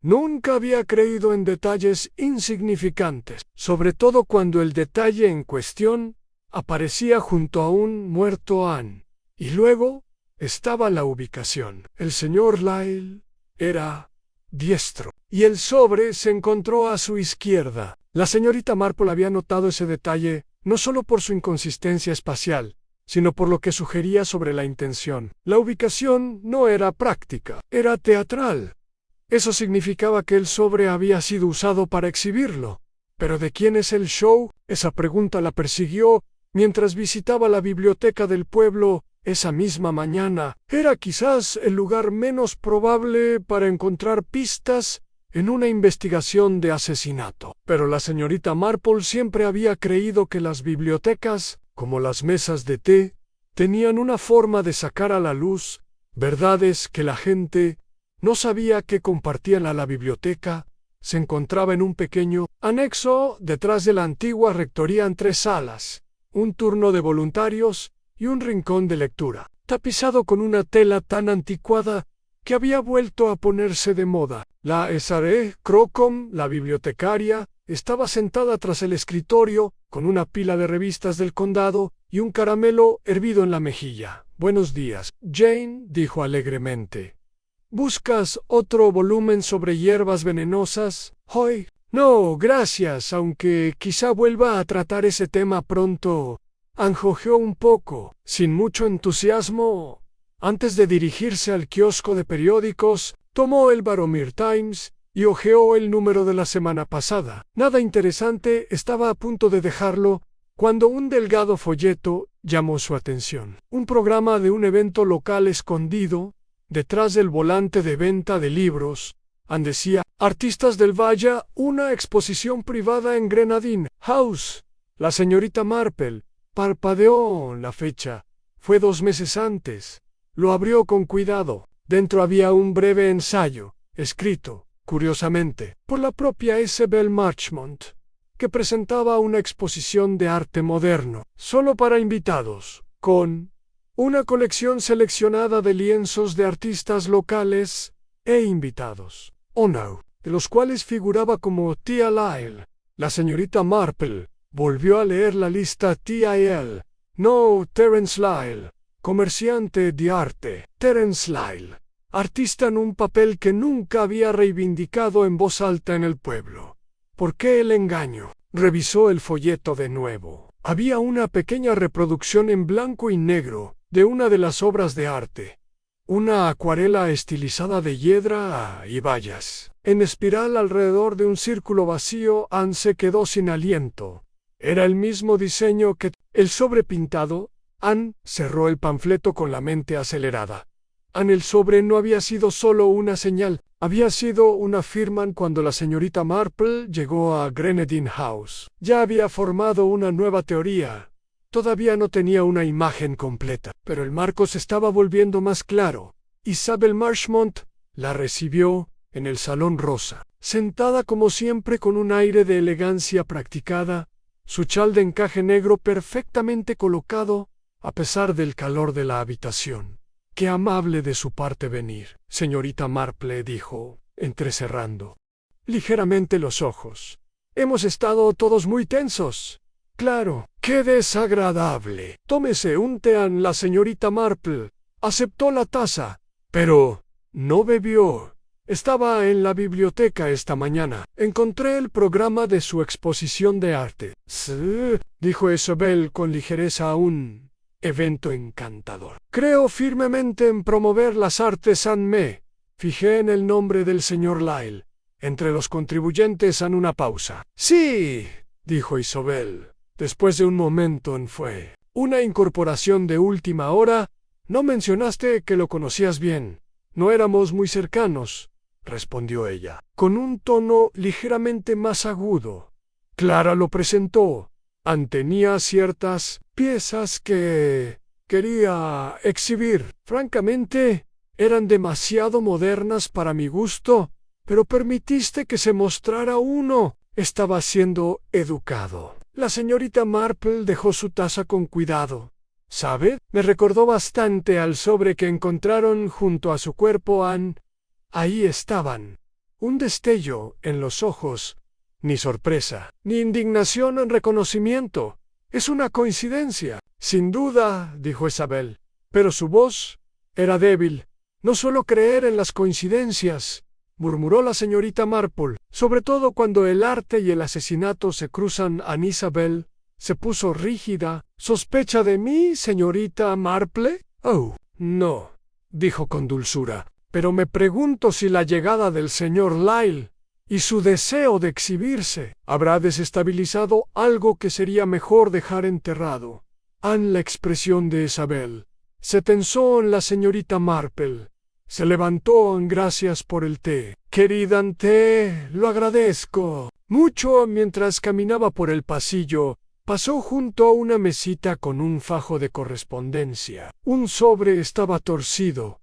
nunca había creído en detalles insignificantes, sobre todo cuando el detalle en cuestión aparecía junto a un muerto Anne. Y luego estaba la ubicación. El señor Lyle era diestro, y el sobre se encontró a su izquierda. La señorita Marple había notado ese detalle no solo por su inconsistencia espacial, sino por lo que sugería sobre la intención. La ubicación no era práctica, era teatral. Eso significaba que el sobre había sido usado para exhibirlo. ¿Pero de quién es el show? Esa pregunta la persiguió mientras visitaba la biblioteca del pueblo esa misma mañana. Era quizás el lugar menos probable para encontrar pistas en una investigación de asesinato. Pero la señorita Marple siempre había creído que las bibliotecas, como las mesas de té, tenían una forma de sacar a la luz verdades que la gente no sabía que compartían. La biblioteca se encontraba en un pequeño anexo detrás de la antigua rectoría en 3 salas, un turno de voluntarios y un rincón de lectura, tapizado con una tela tan anticuada que había vuelto a ponerse de moda. La Esare Crocom, la bibliotecaria, estaba sentada tras el escritorio con una pila de revistas del condado y un caramelo hervido en la mejilla. «Buenos días, Jane», dijo alegremente. «¿Buscas otro volumen sobre hierbas venenosas hoy?» «No, gracias, aunque quizá vuelva a tratar ese tema pronto». Anjojeó un poco, sin mucho entusiasmo. Antes de dirigirse al kiosco de periódicos, tomó el Baromir Times y hojeó el número de la semana pasada. Nada interesante. Estaba a punto de dejarlo cuando un delgado folleto llamó su atención. Un programa de un evento local escondido detrás del volante de venta de libros. Decía: «Artistas del Valle, una exposición privada en Grenadine House». La señorita Marple parpadeó la fecha. Fue 2 meses antes. Lo abrió con cuidado. Dentro había un breve ensayo, escrito, curiosamente, por la propia Isabel Marchmont, que presentaba una exposición de arte moderno, solo para invitados, con una colección seleccionada de lienzos de artistas locales e invitados. Oh no, de los cuales figuraba como Tía Lyle. La señorita Marple volvió a leer la lista T.I.L. No, Terence Lyle, comerciante de arte. Terence Lyle, artista en un papel que nunca había reivindicado en voz alta en el pueblo. ¿Por qué el engaño? Revisó el folleto de nuevo. Había una pequeña reproducción en blanco y negro de una de las obras de arte. Una acuarela estilizada de hiedra y bayas. En espiral alrededor de un círculo vacío, Anne se quedó sin aliento. Era el mismo diseño que el sobre pintado. Anne cerró el panfleto con la mente acelerada. El sobre no había sido solo una señal, había sido una firma cuando la señorita Marple llegó a Grenadine House. Ya había formado una nueva teoría. Todavía no tenía una imagen completa, pero el marco se estaba volviendo más claro. Isabel Marchmont la recibió en el salón rosa, sentada como siempre con un aire de elegancia practicada, su chal de encaje negro perfectamente colocado, a pesar del calor de la habitación. «Qué amable de su parte venir», señorita Marple dijo, entrecerrando ligeramente los ojos. «Hemos estado todos muy tensos». «Claro, qué desagradable. Tómese un té». La señorita Marple aceptó la taza, pero no bebió. «Estaba en la biblioteca esta mañana. Encontré el programa de su exposición de arte». «Sí», dijo Isabel con ligereza, «un evento encantador. Creo firmemente en promover las artes. Me fijé en el nombre del señor Lyle. Entre los contribuyentes han una pausa». «Sí», dijo Isabel. Después de un momento fue una incorporación de última hora. «No mencionaste que lo conocías bien». «No éramos muy cercanos», respondió ella, con un tono ligeramente más agudo. «Clara lo presentó. Tenía ciertas piezas que quería exhibir. Francamente, eran demasiado modernas para mi gusto, pero permitiste que se mostrara uno». Estaba siendo educado. La señorita Marple dejó su taza con cuidado. «¿Sabe? Me recordó bastante al sobre que encontraron junto a su cuerpo. Ahí estaban. Un destello en los ojos. Ni sorpresa, ni indignación en reconocimiento. Es una coincidencia». «Sin duda», dijo Isabel. Pero su voz era débil. «No suelo creer en las coincidencias», murmuró la señorita Marple, «sobre todo cuando el arte y el asesinato se cruzan». Isabel se puso rígida. «¿Sospecha de mí, señorita Marple?» «Oh, no», dijo con dulzura, «pero me pregunto si la llegada del señor Lyle y su deseo de exhibirse habrá desestabilizado algo que sería mejor dejar enterrado». La expresión de Isabel se tensó en la señorita Marple. Se levantó. «Gracias por el té». «Querida té, lo agradezco mucho». Mientras caminaba por el pasillo, pasó junto a una mesita con un fajo de correspondencia. Un sobre estaba torcido.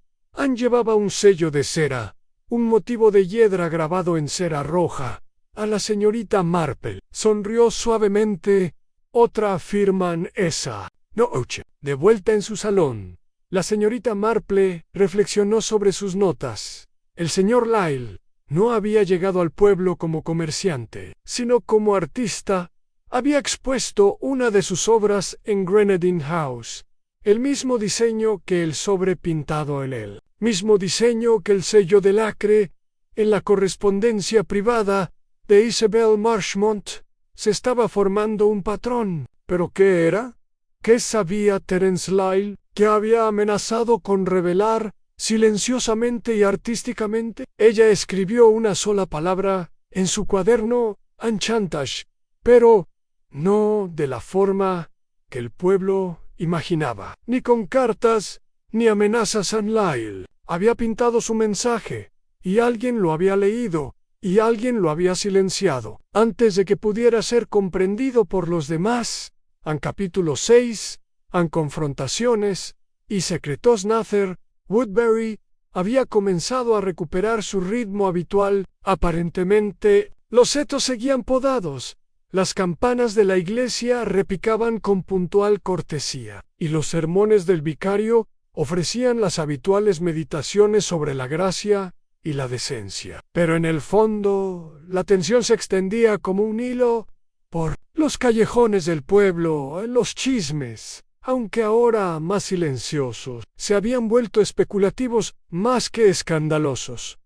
Llevaba un sello de cera, un motivo de hiedra grabado en cera roja. A la señorita Marple sonrió suavemente. «Otra firma esa noche». De vuelta en su salón, la señorita Marple reflexionó sobre sus notas. El señor Lyle no había llegado al pueblo como comerciante, sino como artista. Había expuesto una de sus obras en Grenadine House. El mismo diseño que el sobre pintado en él. Mismo diseño que el sello de lacre en la correspondencia privada de Isabel Marchmont. Se estaba formando un patrón. ¿Pero qué era? ¿Qué sabía Terence Lyle, que había amenazado con revelar silenciosamente y artísticamente? Ella escribió una sola palabra en su cuaderno, «chantage», pero no de la forma que el pueblo imaginaba. Ni con cartas, ni amenazas. Lyle había pintado su mensaje, y alguien lo había leído. y alguien lo había silenciado, antes de que pudiera ser comprendido por los demás. En capítulo 6, en confrontaciones y secretos Nather, Woodbury había comenzado a recuperar su ritmo habitual. Aparentemente, los setos seguían podados, las campanas de la iglesia repicaban con puntual cortesía, y los sermones del vicario ofrecían las habituales meditaciones sobre la gracia y la decencia. Pero en el fondo, la tensión se extendía como un hilo por los callejones del pueblo. Los chismes, aunque ahora más silenciosos, se habían vuelto especulativos más que escandalosos.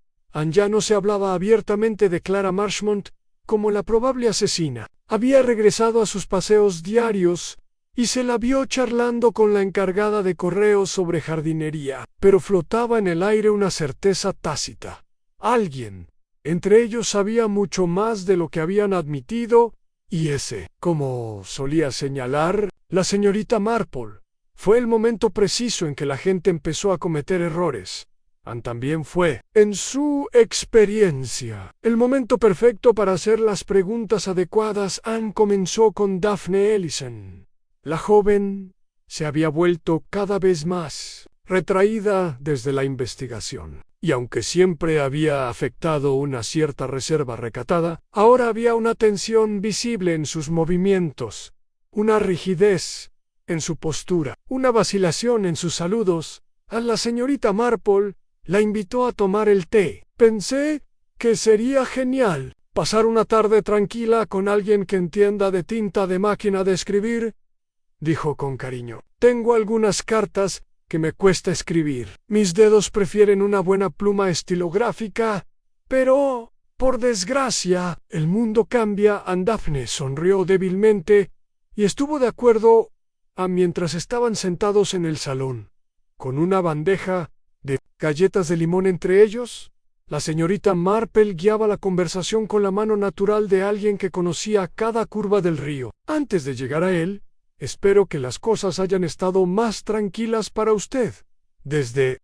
Ya no se hablaba abiertamente de Clara Marchmont como la probable asesina. Había regresado a sus paseos diarios y se la vio charlando con la encargada de correos sobre jardinería, pero flotaba en el aire una certeza tácita. Alguien entre ellos sabía mucho más de lo que habían admitido, y ese, como solía señalar la señorita Marple, fue el momento preciso en que la gente empezó a cometer errores. También fue, en su experiencia, el momento perfecto para hacer las preguntas adecuadas. Anne comenzó con Daphne Ellison. La joven se había vuelto cada vez más retraída desde la investigación, y aunque siempre había afectado una cierta reserva recatada, ahora había una tensión visible en sus movimientos, una rigidez en su postura, una vacilación en sus saludos. A la señorita Marple la invitó a tomar el té. Pensé que sería genial pasar una tarde tranquila con alguien que entienda de tinta de máquina de escribir, dijo con cariño. Tengo algunas cartas que me cuesta escribir. Mis dedos prefieren una buena pluma estilográfica, pero, por desgracia, el mundo cambia. Daphne sonrió débilmente y estuvo de acuerdo mientras estaban sentados en el salón, con una bandeja de galletas de limón entre ellos. La señorita Marple guiaba la conversación con la mano natural de alguien que conocía cada curva del río. Antes de llegar a él, espero que las cosas hayan estado más tranquilas para usted. Desde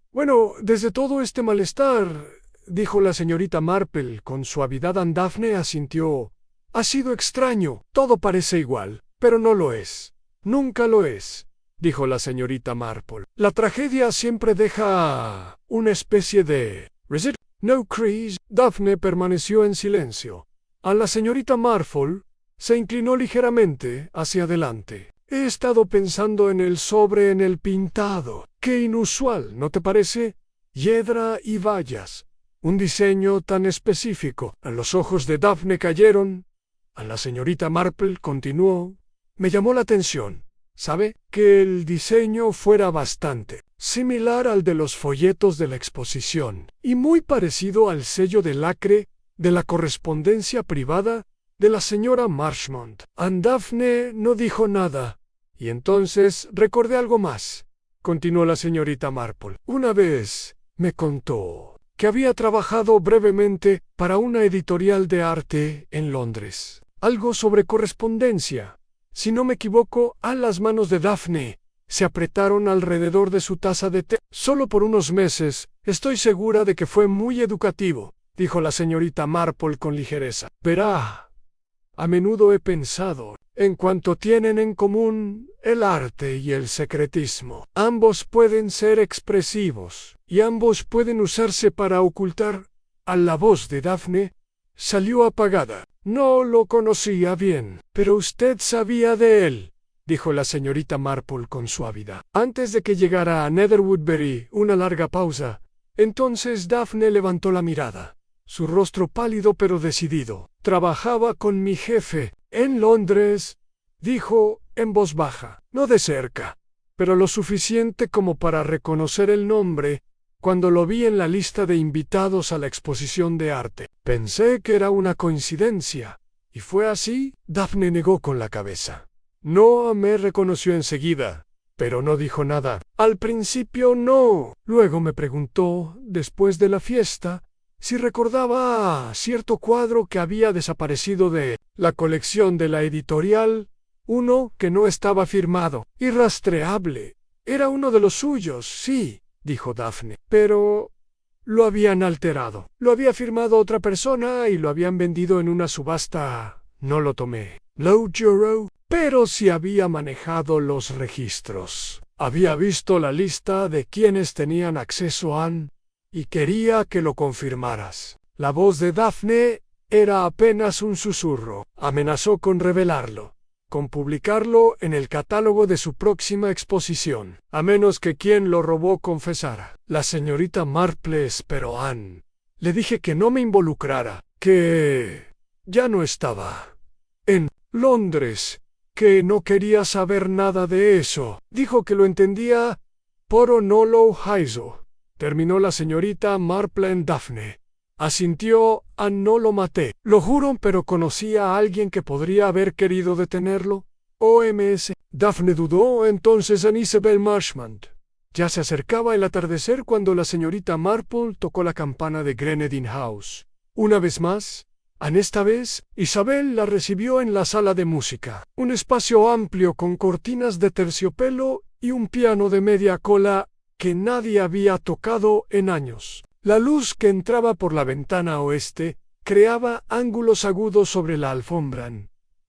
todo este malestar, dijo la señorita Marple con suavidad. Daphne asintió. Ha sido extraño. Todo parece igual, pero no lo es. Nunca lo es, dijo la señorita Marple. La tragedia siempre deja una especie de residuo. No crease. Daphne permaneció en silencio. A la señorita Marple se inclinó ligeramente hacia adelante. He estado pensando en el sobre en el pintado. Qué inusual, ¿no te parece? Hiedra y vallas. Un diseño tan específico. Los ojos de Daphne cayeron. A la señorita Marple continuó. Me llamó la atención, ¿sabe? Que el diseño fuera bastante similar al de los folletos de la exposición, y muy parecido al sello de lacre de la correspondencia privada de la señora Marchmont. Daphne no dijo nada, y entonces recordé algo más, continuó la señorita Marple. Una vez me contó que había trabajado brevemente para una editorial de arte en Londres. Algo sobre correspondencia. Si no me equivoco, las manos de Daphne se apretaron alrededor de su taza de té. Solo por unos meses, estoy segura de que fue muy educativo, dijo la señorita Marple con ligereza. Verá, a menudo he pensado en cuanto tienen en común el arte y el secretismo. Ambos pueden ser expresivos, y ambos pueden usarse para ocultar. La voz de Daphne salió apagada. No lo conocía bien, pero usted sabía de él, dijo la señorita Marple con suavidad. Antes de que llegara a Nether Woodbury, una larga pausa. Entonces Daphne levantó la mirada, su rostro pálido pero decidido. Trabajaba con mi jefe en Londres, dijo en voz baja, no de cerca, pero lo suficiente como para reconocer el nombre cuando lo vi en la lista de invitados a la exposición de arte. Pensé que era una coincidencia. ¿Y fue así? Daphne negó con la cabeza. No me reconoció enseguida, pero no dijo nada. Al principio no. Luego me preguntó, después de la fiesta, si recordaba cierto cuadro que había desaparecido de la colección de la editorial, uno que no estaba firmado. Irrastreable. Era uno de los suyos, sí, dijo Daphne. Pero lo habían alterado. Lo había firmado otra persona y lo habían vendido en una subasta. No lo tomé. Low Juro, pero sí había manejado los registros. Había visto la lista de quienes tenían acceso a Anne y quería que lo confirmaras. La voz de Daphne era apenas un susurro. Amenazó con revelarlo, con publicarlo en el catálogo de su próxima exposición, a menos que quien lo robó confesara. La señorita Marple esperó a Anne. Le dije que no me involucrara, que ya no estaba en Londres, que no quería saber nada de eso. Dijo que lo entendía, pero no lo hizo. Terminó la señorita Marple en Daphne. Asintió a no lo maté. Lo juro, pero conocía a alguien que podría haber querido detenerlo. OMS. Daphne dudó entonces en Isabel Marchmont. Ya se acercaba el atardecer cuando la señorita Marple tocó la campana de Grenadine House. Una vez más, esta vez, Isabel la recibió en la sala de música. Un espacio amplio con cortinas de terciopelo y un piano de media cola que nadie había tocado en años. La luz que entraba por la ventana oeste creaba ángulos agudos sobre la alfombra.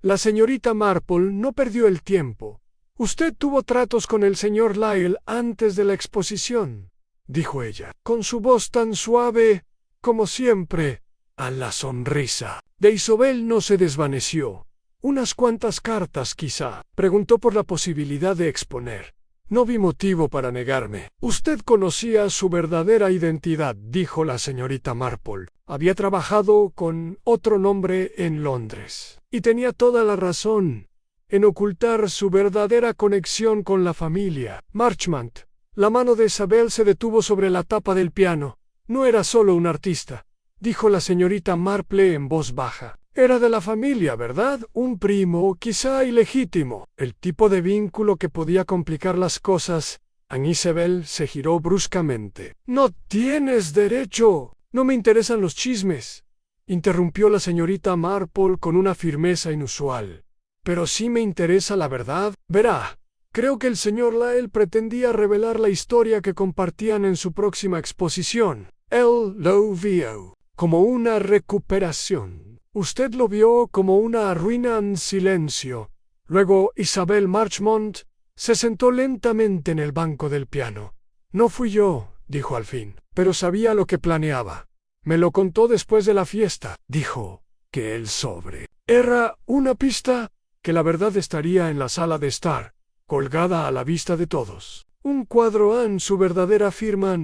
La señorita Marple no perdió el tiempo. «Usted tuvo tratos con el señor Lyle antes de la exposición», dijo ella, con su voz tan suave como siempre. A la sonrisa de Isabel no se desvaneció. «Unas cuantas cartas, quizá». Preguntó por la posibilidad de exponer. «No vi motivo para negarme». «Usted conocía su verdadera identidad», dijo la señorita Marple. «Había trabajado con otro nombre en Londres. Y tenía toda la razón en ocultar su verdadera conexión con la familia Marchmont». La mano de Isabel se detuvo sobre la tapa del piano. «No era solo un artista», dijo la señorita Marple en voz baja. «Era de la familia, ¿verdad? Un primo, quizá ilegítimo». El tipo de vínculo que podía complicar las cosas. Isabel se giró bruscamente. «No tienes derecho». «No me interesan los chismes», interrumpió la señorita Marple con una firmeza inusual. «Pero sí me interesa la verdad. Verá, creo que el señor Lyle pretendía revelar la historia que compartían en su próxima exposición. Él lo vio como una recuperación. Usted lo vio como una ruina en silencio». Luego Isabel Marchmont se sentó lentamente en el banco del piano. «No fui yo», dijo al fin, «pero sabía lo que planeaba. Me lo contó después de la fiesta». Dijo que el sobre era una pista, que la verdad estaría en la sala de estar, colgada a la vista de todos. Un cuadro en su verdadera firma,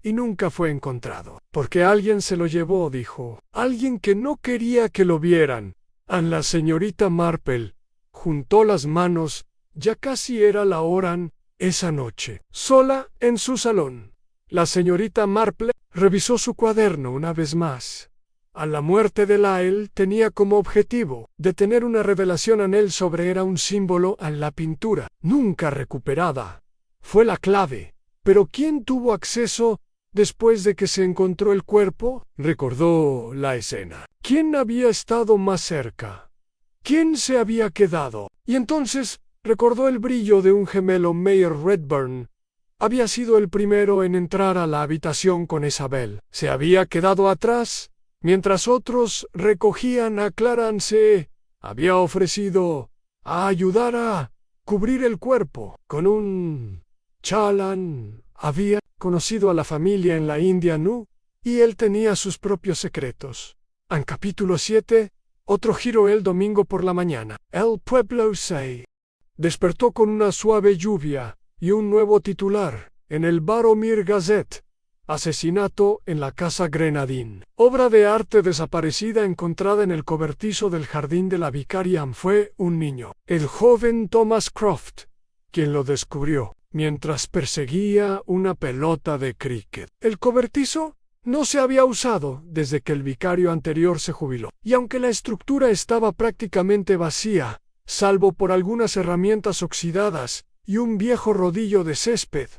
y nunca fue encontrado. «Porque alguien se lo llevó», dijo. «Alguien que no quería que lo vieran». La señorita Marple juntó las manos. Ya casi era la hora. Esa noche, sola en su salón, la señorita Marple revisó su cuaderno una vez más. A la muerte de Lyle tenía como objetivo de tener una revelación en él sobre era un símbolo en la pintura, nunca recuperada. Fue la clave. Pero ¿quién tuvo acceso después de que se encontró el cuerpo? Recordó la escena. ¿Quién había estado más cerca? ¿Quién se había quedado? Y entonces recordó el brillo de un gemelo. Mayer Redburn había sido el primero en entrar a la habitación con Isabel. Se había quedado atrás, mientras otros recogían a Clarence. Había ofrecido a ayudar a cubrir el cuerpo con un chalán. Había conocido a la familia en la India y él tenía sus propios secretos. En capítulo 7, otro giro el domingo por la mañana. El pueblo se despertó con una suave lluvia y un nuevo titular en el Baromir Gazette. Asesinato en la casa Grenadine. Obra de arte desaparecida encontrada en el cobertizo del jardín de la vicaría. Fue un niño, el joven Thomas Croft, quien lo descubrió mientras perseguía una pelota de cricket. El cobertizo no se había usado desde que el vicario anterior se jubiló, y aunque la estructura estaba prácticamente vacía, salvo por algunas herramientas oxidadas y un viejo rodillo de césped,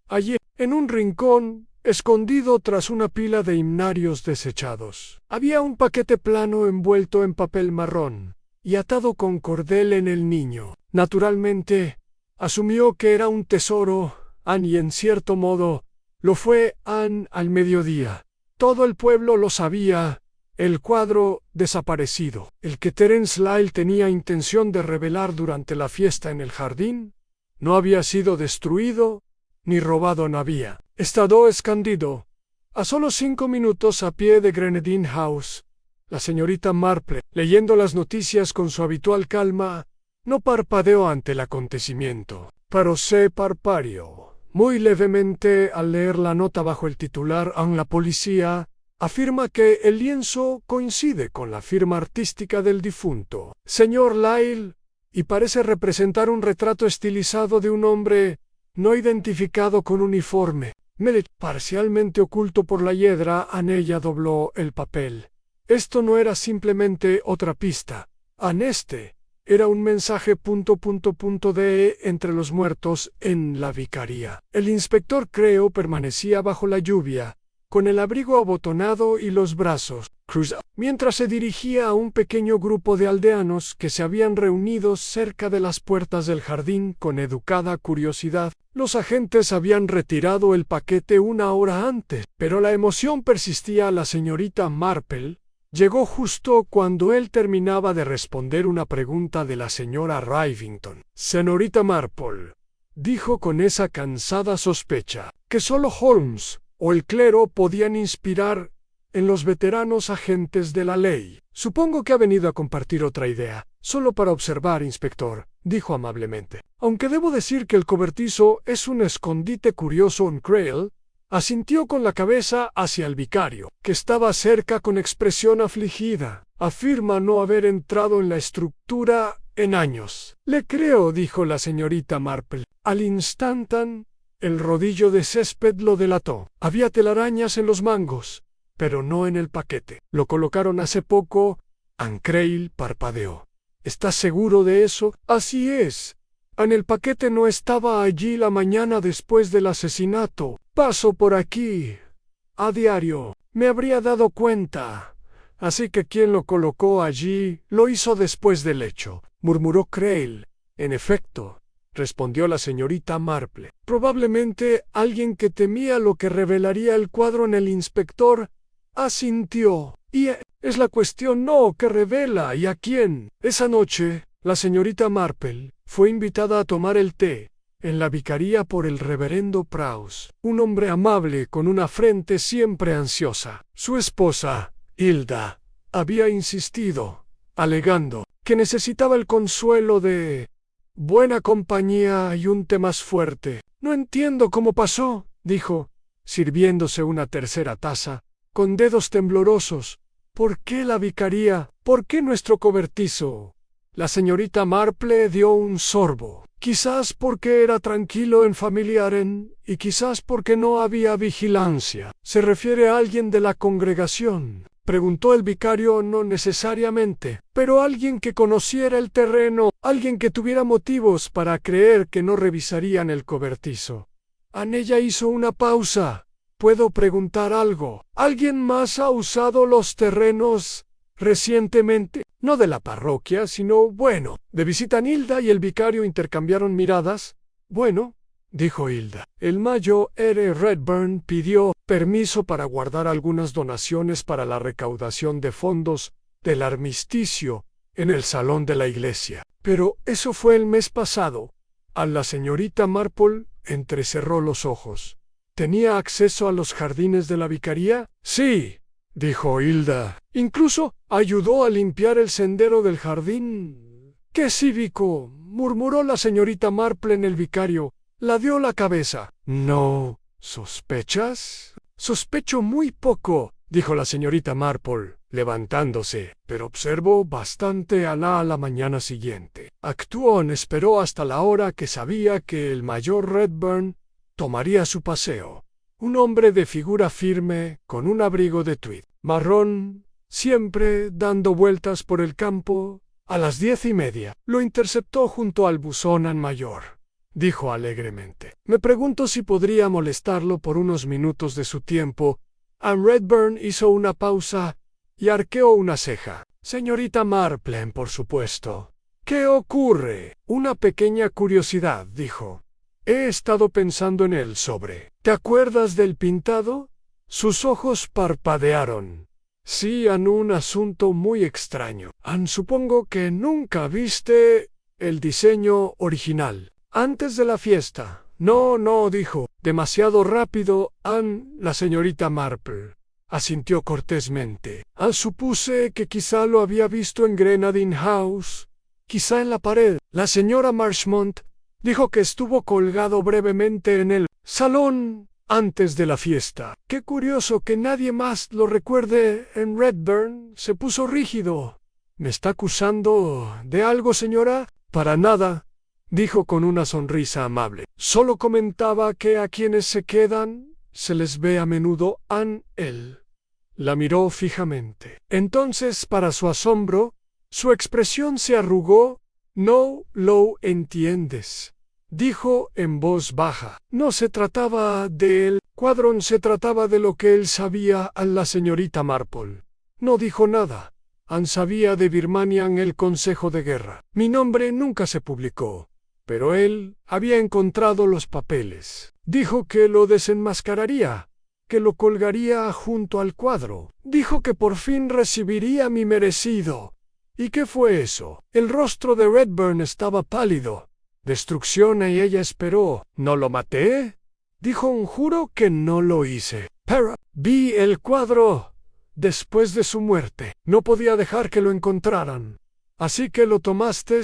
allí, en un rincón, escondido tras una pila de himnarios desechados, había un paquete plano envuelto en papel marrón y atado con cordel en el niño. Naturalmente, asumió que era un tesoro, y en cierto modo, Lo fue al mediodía. Todo el pueblo lo sabía. El cuadro desaparecido, el que Terence Lyle tenía intención de revelar durante la fiesta en el jardín, no había sido destruido, ni robado había estado escondido. A solo 5 minutos a pie de Grenadine House, la señorita Marple, leyendo las noticias con su habitual calma, no parpadeó ante el acontecimiento, pero se parpadeó muy levemente al leer la nota bajo el titular «En la policía». Afirma que el lienzo coincide con la firma artística del difunto señor Lyle y parece representar un retrato estilizado de un hombre no identificado con uniforme. Mellet, parcialmente oculto por la hiedra, Anella dobló el papel. Esto no era simplemente otra pista. Aneste era un mensaje de entre los muertos en la vicaría. El inspector Creo permanecía bajo la lluvia, con el abrigo abotonado y los brazos cruzados, mientras se dirigía a un pequeño grupo de aldeanos que se habían reunido cerca de las puertas del jardín con educada curiosidad. Los agentes habían retirado el paquete 1 hora antes, pero la emoción persistía. La señorita Marple llegó justo cuando él terminaba de responder una pregunta de la señora Rivington. «Señorita Marple», dijo con esa cansada sospecha que solo Holmes o el clero podían inspirar en los veteranos agentes de la ley. «Supongo que ha venido a compartir otra idea. Solo para observar, inspector», dijo amablemente. «Aunque debo decir que el cobertizo es un escondite curioso en Crail», asintió con la cabeza hacia el vicario, que estaba cerca con expresión afligida. «Afirma no haber entrado en la estructura en años». «Le creo», dijo la señorita Marple. Al instante, el rodillo de césped lo delató. Había telarañas en los mangos, pero no en el paquete. «Lo colocaron hace poco». Ancrail parpadeó. «¿Estás seguro de eso?» «Así es. En el paquete no estaba allí la mañana después del asesinato. Paso por aquí a diario. Me habría dado cuenta. Así que quien lo colocó allí lo hizo después del hecho», murmuró Crail. «En efecto», respondió la señorita Marple. «Probablemente alguien que temía lo que revelaría el cuadro en el inspector asintió. Y es la cuestión no que revela y a quién». Esa noche, la señorita Marple fue invitada a tomar el té en la vicaría por el reverendo Prowse, un hombre amable con una frente siempre ansiosa. Su esposa, Hilda, había insistido, alegando que necesitaba el consuelo de buena compañía y un té más fuerte. «Noentiendo cómo pasó», dijo, sirviéndose una tercera taza, con dedos temblorosos. «¿Por qué la vicaría? ¿Por qué nuestro cobertizo?» La señorita Marple dio un sorbo. «Quizás porque era tranquilo en Familiaren, y quizás porque no había vigilancia». «¿Se refiere a alguien de la congregación?», preguntó el vicario. «No necesariamente, pero alguien que conociera el terreno, alguien que tuviera motivos para creer que no revisarían el cobertizo». Anella hizo una pausa. «¿Puedo preguntar algo? ¿Alguien más ha usado los terrenos recientemente?» «No de la parroquia, sino, bueno, de visita». Hilda y el vicario intercambiaron miradas. «Bueno», dijo Hilda, «el mayo R. Redburn pidió permiso para guardar algunas donaciones para la recaudación de fondos del armisticio en el salón de la iglesia. Pero eso fue el mes pasado». A la señorita Marple entrecerró los ojos. «¿Tenía acceso a los jardines de la vicaría?» «Sí», dijo Hilda. «Incluso ayudó a limpiar el sendero del jardín». «¡Qué cívico!», murmuró la señorita Marple. En el vicario ladeó la cabeza. «¿No sospechas?» «Sospecho muy poco», dijo la señorita Marple, levantándose, «pero observo bastante a la mañana siguiente. Actuón esperó hasta la hora que sabía que el mayor Redburn tomaría su paseo. Un hombre de figura firme, con un abrigo de tweed marrón, siempre dando vueltas por el campo. A las 10:30 lo interceptó junto al buzón mayor», dijo alegremente. «Me pregunto si podría molestarlo por unos minutos de su tiempo». Ann Redburn hizo una pausa y arqueó una ceja. «Señorita Marple, por supuesto». «¿Qué ocurre?» «Una pequeña curiosidad», dijo. He estado pensando en él sobre. ¿Te acuerdas del pintado? Sus ojos parpadearon. Sí, Ann, un asunto muy extraño. Ann, supongo que nunca viste el diseño original. Antes de la fiesta. No, no, dijo. Demasiado rápido, Ann. La señorita Marple asintió cortésmente. Supuse que quizá lo había visto en Grenadine House, quizá en la pared. La señora Marchmont dijo que estuvo colgado brevemente en el salón antes de la fiesta. Qué curioso que nadie más lo recuerde en Redburn. Se puso rígido. ¿Me está acusando de algo, señora? Para nada, dijo con una sonrisa amable. Solo comentaba que a quienes se quedan se les ve a menudo. Él la miró fijamente. Entonces, para su asombro, su expresión se arrugó. No lo entiendes, dijo en voz baja. No se trataba de él, cuadrón, se trataba de lo que él sabía a la señorita Marple. No dijo nada. Ann sabía de Birmania en el Consejo de Guerra. Mi nombre nunca se publicó, pero él había encontrado los papeles. Dijo que lo desenmascararía, que lo colgaría junto al cuadro. Dijo que por fin recibiría mi merecido. ¿Y qué fue eso? El rostro de Redburn estaba pálido. Destrucción, y ella esperó. ¿No lo maté? Dijo. Juro que no lo hice. Pero vi el cuadro después de su muerte. No podía dejar que lo encontraran. Así que lo tomaste.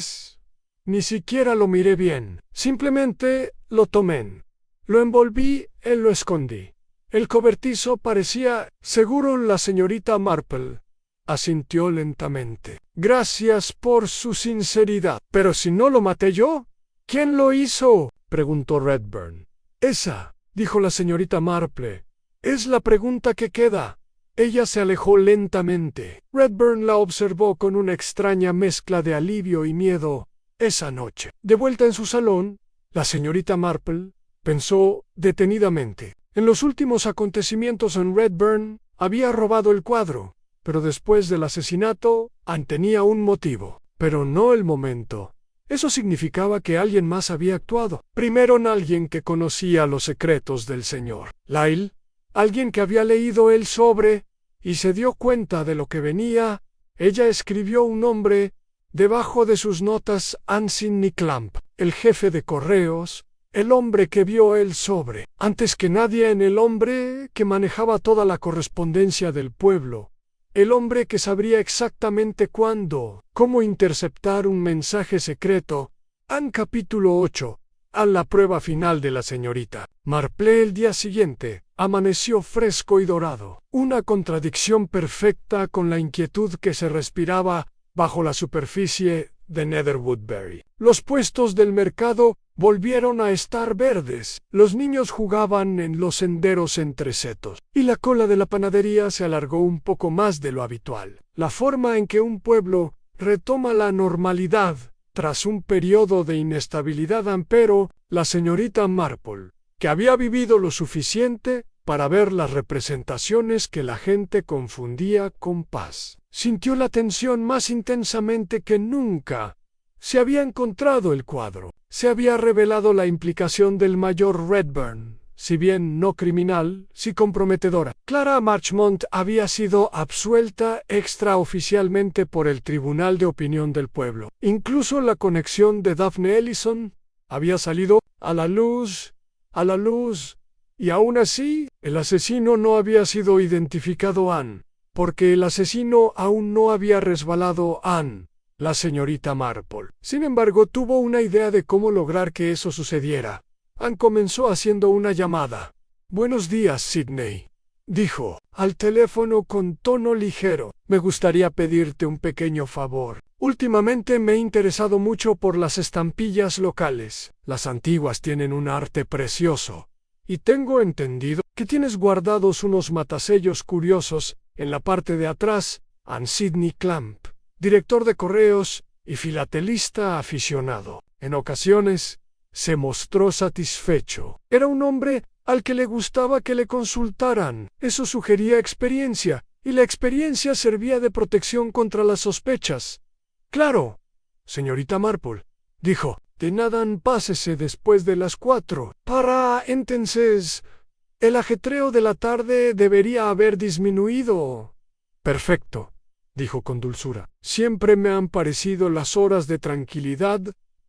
Ni siquiera lo miré bien. Simplemente lo tomé. Lo envolví y lo escondí. El cobertizo parecía seguro. La señorita Marple asintió lentamente. Gracias por su sinceridad. Pero si no lo maté yo, ¿quién lo hizo?, preguntó Redburn. Esa, dijo la señorita Marple, es la pregunta que queda. Ella se alejó lentamente. Redburn la observó con una extraña mezcla de alivio y miedo. Esa noche, de vuelta en su salón, la señorita Marple pensó detenidamente. En los últimos acontecimientos en Redburn había robado el cuadro, pero después del asesinato, Ann tenía un motivo, pero no el momento. Eso significaba que alguien más había actuado. Primero, en alguien que conocía los secretos del señor Lyle, alguien que había leído el sobre y se dio cuenta de lo que venía. Ella escribió un nombre debajo de sus notas: Ann Sidney Clamp, el jefe de correos, el hombre que vio el sobre. Antes que nadie, en el hombre que manejaba toda la correspondencia del pueblo. El hombre que sabría exactamente cuándo, cómo interceptar un mensaje secreto. Ann capítulo 8. A la prueba final de la señorita Marple. El día siguiente amaneció fresco y dorado. Una contradicción perfecta con la inquietud que se respiraba bajo la superficie de Nether Woodbury. Los puestos del mercado volvieron a estar verdes. Los niños jugaban en los senderos entre setos, y la cola de la panadería se alargó un poco más de lo habitual. La forma en que un pueblo retoma la normalidad tras un periodo de inestabilidad. Pero la señorita Marple, que había vivido lo suficiente para ver las representaciones que la gente confundía con paz, sintió la tensión más intensamente que nunca. Se había encontrado el cuadro. Se había revelado la implicación del mayor Redburn, si bien no criminal, sí comprometedora. Clara Marchmont había sido absuelta extraoficialmente por el Tribunal de Opinión del Pueblo. Incluso la conexión de Daphne Ellison había salido a la luz, y aún así, el asesino no había sido identificado. Porque el asesino aún no había resbalado. La señorita Marple, sin embargo, tuvo una idea de cómo lograr que eso sucediera. Ann comenzó haciendo una llamada. Buenos días, Sidney, dijo al teléfono con tono ligero. Me gustaría pedirte un pequeño favor. Últimamente me he interesado mucho por las estampillas locales. Las antiguas tienen un arte precioso. Y tengo entendido que tienes guardados unos matasellos curiosos en la parte de atrás. Ann Sidney Clamp, director de correos y filatelista aficionado. En ocasiones se mostró satisfecho. Era un hombre al que le gustaba que le consultaran. Eso sugería experiencia, y la experiencia servía de protección contra las sospechas. Claro, señorita Marple, dijo. De nada pásese después de las 4. Para entonces, el ajetreo de la tarde debería haber disminuido. Perfecto, dijo con dulzura. Siempre me han parecido las horas de tranquilidad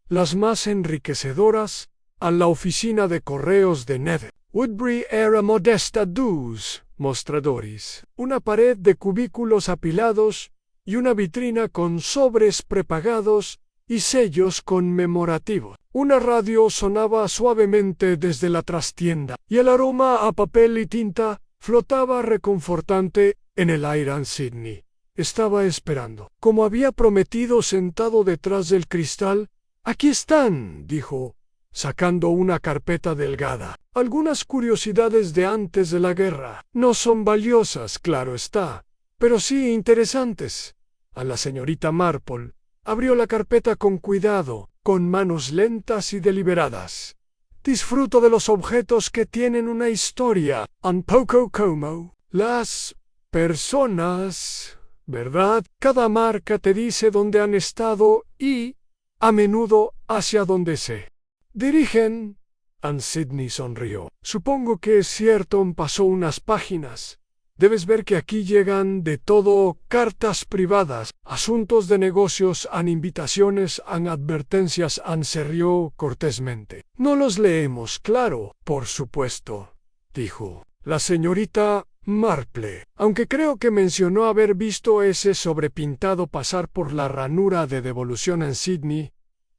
las más enriquecedoras a la oficina de correos de Nether. Woodbury era modesta dos mostradores, una pared de cubículos apilados y una vitrina con sobres prepagados y sellos conmemorativos. Una radio sonaba suavemente desde la trastienda, y el aroma a papel y tinta flotaba reconfortante en el aire en Sydney. Estaba esperando. Como había prometido sentado detrás del cristal, «Aquí están», dijo, sacando una carpeta delgada. «Algunas curiosidades de antes de la guerra. No son valiosas, claro está, pero sí interesantes». A la señorita Marple abrió la carpeta con cuidado, con manos lentas y deliberadas. «Disfruto de los objetos que tienen una historia, un poco como las personas, ¿verdad? Cada marca te dice dónde han estado y, a menudo, hacia dónde se dirigen». Ann Sydney sonrió. «Supongo que es cierto, pasó unas páginas. Debes ver que aquí llegan de todo, cartas privadas, asuntos de negocios, invitaciones, advertencias». Ann se rió cortésmente. «No los leemos, claro, por supuesto», dijo la señorita Marple, aunque creo que mencionó haber visto ese sobrepintado pasar por la ranura de devolución en Sydney.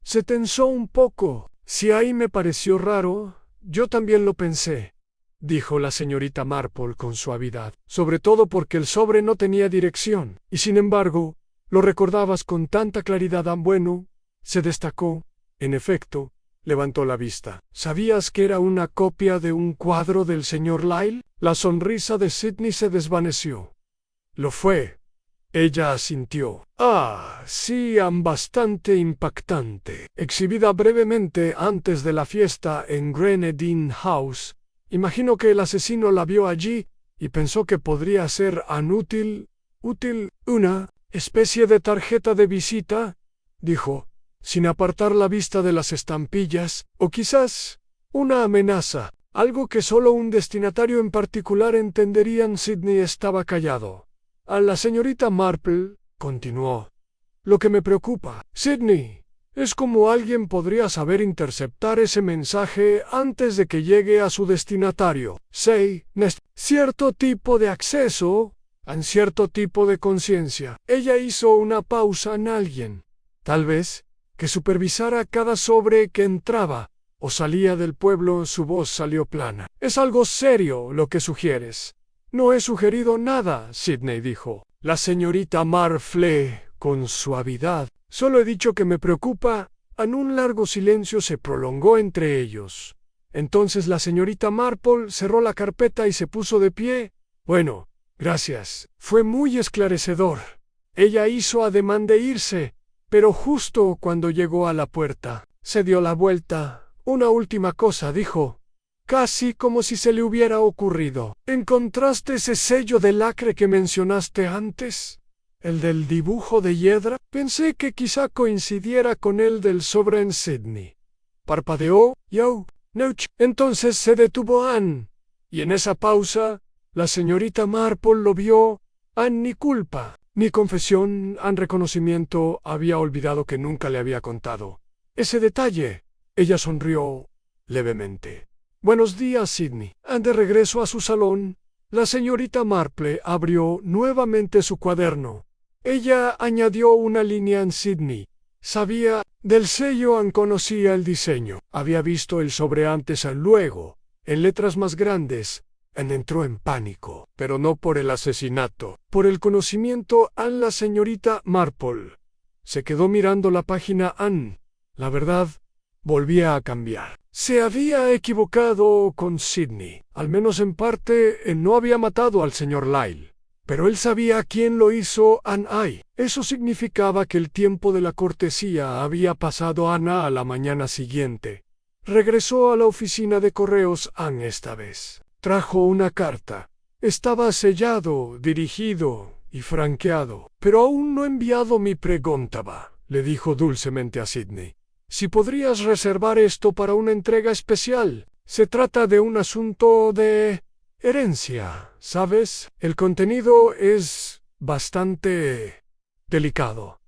Se tensó un poco. «Si ahí me pareció raro, yo también lo pensé», dijo la señorita Marple con suavidad, «sobre todo porque el sobre no tenía dirección, y sin embargo, lo recordabas con tanta claridad». Bueno, se destacó. En efecto, levantó la vista. «¿Sabías que era una copia de un cuadro del señor Lyle?» La sonrisa de Sydney se desvaneció. «Lo fue». Ella asintió. «Ah, sí, bastante impactante. Exhibida brevemente antes de la fiesta en Grenadine House. Imagino que el asesino la vio allí y pensó que podría ser útil, una especie de tarjeta de visita», dijo, sin apartar la vista de las estampillas, «o quizás una amenaza, algo que solo un destinatario en particular entendería». Sydney estaba callado. «A la señorita Marple», continuó, «lo que me preocupa, Sydney, es cómo alguien podría saber interceptar ese mensaje antes de que llegue a su destinatario. Cierto tipo de acceso, en cierto tipo de conciencia». Ella hizo una pausa en alguien. «Tal vez, que supervisara cada sobre que entraba o salía del pueblo». Su voz salió plana. «Es algo serio lo que sugieres». «No he sugerido nada», Sydney dijo. La señorita Marple, con suavidad. «Solo he dicho que me preocupa». En un largo silencio se prolongó entre ellos. Entonces la señorita Marple cerró la carpeta y se puso de pie. «Bueno, gracias. Fue muy esclarecedor». Ella hizo ademán de irse, pero justo cuando llegó a la puerta, se dio la vuelta. «Una última cosa», dijo, casi como si se le hubiera ocurrido. «¿Encontraste ese sello de lacre que mencionaste antes? ¿El del dibujo de hiedra? Pensé que quizá coincidiera con el del sobre en Sydney». Parpadeó. «Yo, no. Entonces se detuvo Ann. Y en esa pausa, la señorita Marple lo vio. Ann ni culpa, ni confesión, Ann reconocimiento. Había olvidado que nunca le había contado ese detalle». Ella sonrió levemente. «Buenos días, Sydney». De regreso a su salón, la señorita Marple abrió nuevamente su cuaderno. Ella añadió una línea en Sydney. Sabía del sello, conocía el diseño. Había visto el sobre antes y luego, en letras más grandes. Entró en pánico, pero no por el asesinato, por el conocimiento. La señorita Marple se quedó mirando la página. La verdad, volvía a cambiar. Se había equivocado con Sydney. Al menos en parte, no había matado al señor Lyle. Pero él sabía quién lo hizo. Eso significaba que el tiempo de la cortesía había pasado. A la mañana siguiente regresó a la oficina de correos. Esta vez trajo una carta. Estaba sellado, dirigido y franqueado. «Pero aún no he enviado mi preguntaba», le dijo dulcemente a Sydney. Si podrías reservar esto para una entrega especial. Se trata de un asunto de herencia, ¿sabes? El contenido es bastante delicado.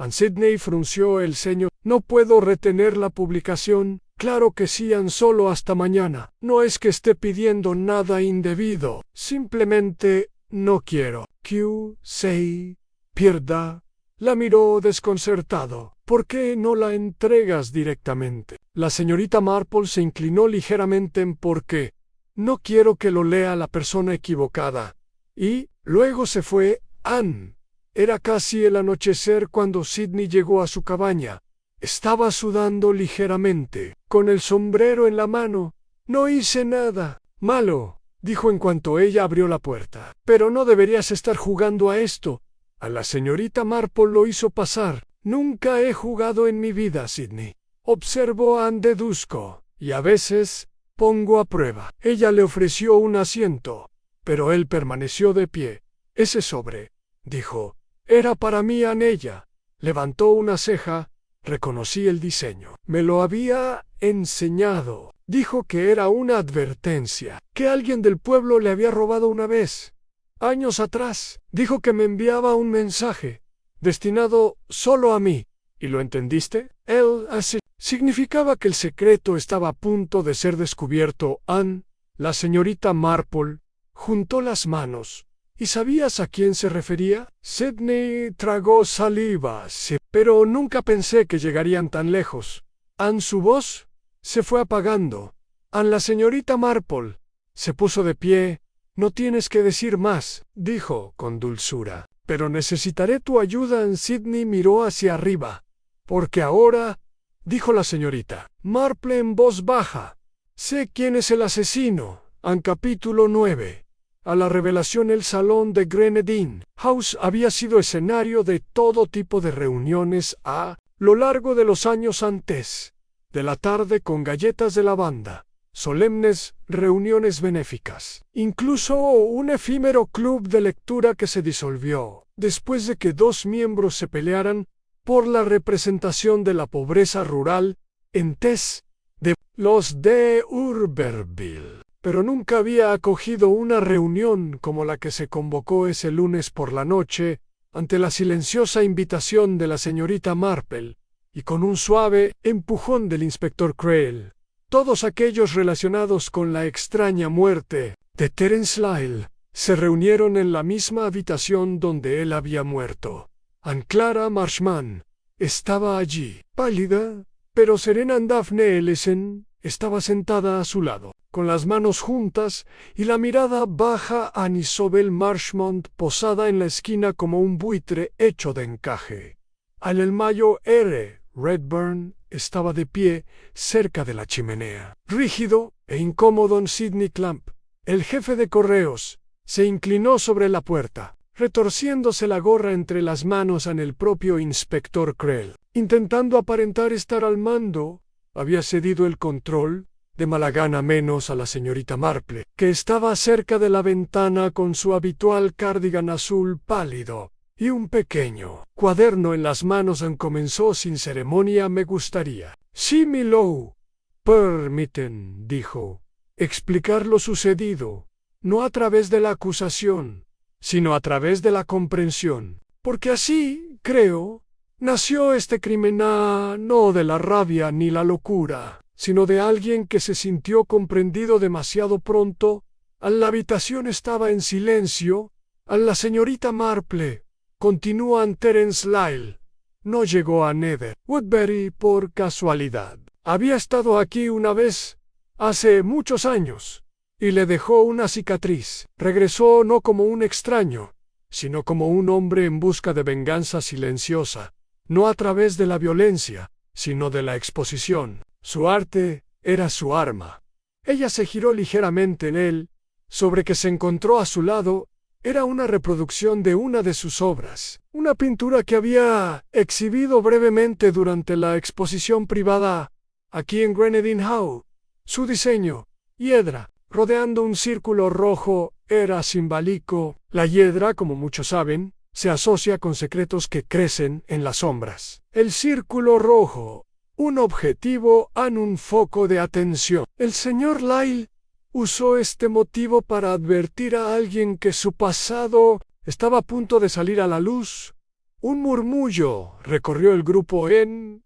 Ann Sidney frunció el ceño. No puedo retener la publicación. Claro que sí, Ann, solo hasta mañana. No es que esté pidiendo nada indebido. Simplemente no quiero. Q. se pierda. La miró desconcertado. ¿Por qué no la entregas directamente? La señorita Marple se inclinó ligeramente en por qué. No quiero que lo lea la persona equivocada. Y luego se fue. Ann. Era casi el anochecer cuando Sidney llegó a su cabaña. Estaba sudando ligeramente, con el sombrero en la mano. No hice nada malo, dijo en cuanto ella abrió la puerta. Pero no deberías estar jugando a esto. A la señorita Marple lo hizo pasar. Nunca he jugado en mi vida, Sidney. Observo a Ann, deduzco, y a veces pongo a prueba. Ella le ofreció un asiento, pero él permaneció de pie. Ese sobre, dijo, era para mí, Ann. Ella levantó una ceja. Reconocí el diseño. Me lo había enseñado. Dijo que era una advertencia, que alguien del pueblo le había robado una vez. Años atrás. Dijo que me enviaba un mensaje, destinado solo a mí. ¿Y lo entendiste? Él así. Significaba que el secreto estaba a punto de ser descubierto. Ann, la señorita Marple, juntó las manos. ¿Y sabías a quién se refería? Sidney tragó saliva, sí, pero nunca pensé que llegarían tan lejos. Ann, su voz se fue apagando. Ann, la señorita Marple se puso de pie. No tienes que decir más, dijo con dulzura. Pero necesitaré tu ayuda. Ann. Sidney miró hacia arriba. Porque ahora, dijo la señorita Marple en voz baja, sé quién es el asesino. Ann, capítulo 9. A la revelación, el salón de Grenadine House había sido escenario de todo tipo de reuniones a lo largo de los años antes de la tarde, con galletas de lavanda, solemnes reuniones benéficas, incluso un efímero club de lectura que se disolvió después de que dos miembros se pelearan por la representación de la pobreza rural en Tess de los de Urberville. Pero nunca había acogido una reunión como la que se convocó ese lunes por la noche, ante la silenciosa invitación de la señorita Marple, y con un suave empujón del inspector Creel. Todos aquellos relacionados con la extraña muerte de Terence Lyle se reunieron en la misma habitación donde él había muerto. Ann Clara Marshman estaba allí, pálida, pero serena. Daphne Ellison estaba sentada a su lado, con las manos juntas y la mirada baja. Ann Isobel Marchmont posada en la esquina como un buitre hecho de encaje. El Mayo R. Redburn estaba de pie cerca de la chimenea. Rígido e incómodo. Sidney Clamp, el jefe de correos, se inclinó sobre la puerta, retorciéndose la gorra entre las manos. En el propio inspector Creel, intentando aparentar estar al mando, había cedido el control de mala gana, menos a la señorita Marple, que estaba cerca de la ventana con su habitual cardigan azul pálido y un pequeño cuaderno en las manos. Ann comenzó sin ceremonia. Me gustaría, si me lo permiten, dijo, explicar lo sucedido, no a través de la acusación, sino a través de la comprensión, porque así, creo, nació este crimen, no de la rabia ni la locura, sino de alguien que se sintió comprendido demasiado pronto. La habitación estaba en silencio. La señorita Marple, continuó Terence Lyle, no llegó a Nether Woodbury por casualidad. Había estado aquí una vez, hace muchos años, y le dejó una cicatriz. Regresó no como un extraño, sino como un hombre en busca de venganza silenciosa, no a través de la violencia, sino de la exposición. Su arte era su arma. Ella se giró ligeramente en él, sobre que se encontró a su lado. Era una reproducción de una de sus obras, una pintura que había exhibido brevemente durante la exposición privada aquí en Grenadine House. Su diseño, hiedra, rodeando un círculo rojo, era simbólico. La hiedra, como muchos saben, se asocia con secretos que crecen en las sombras. El círculo rojo un objetivo en un foco de atención. El señor Lyle usó este motivo para advertir a alguien que su pasado estaba a punto de salir a la luz. Un murmullo recorrió el grupo en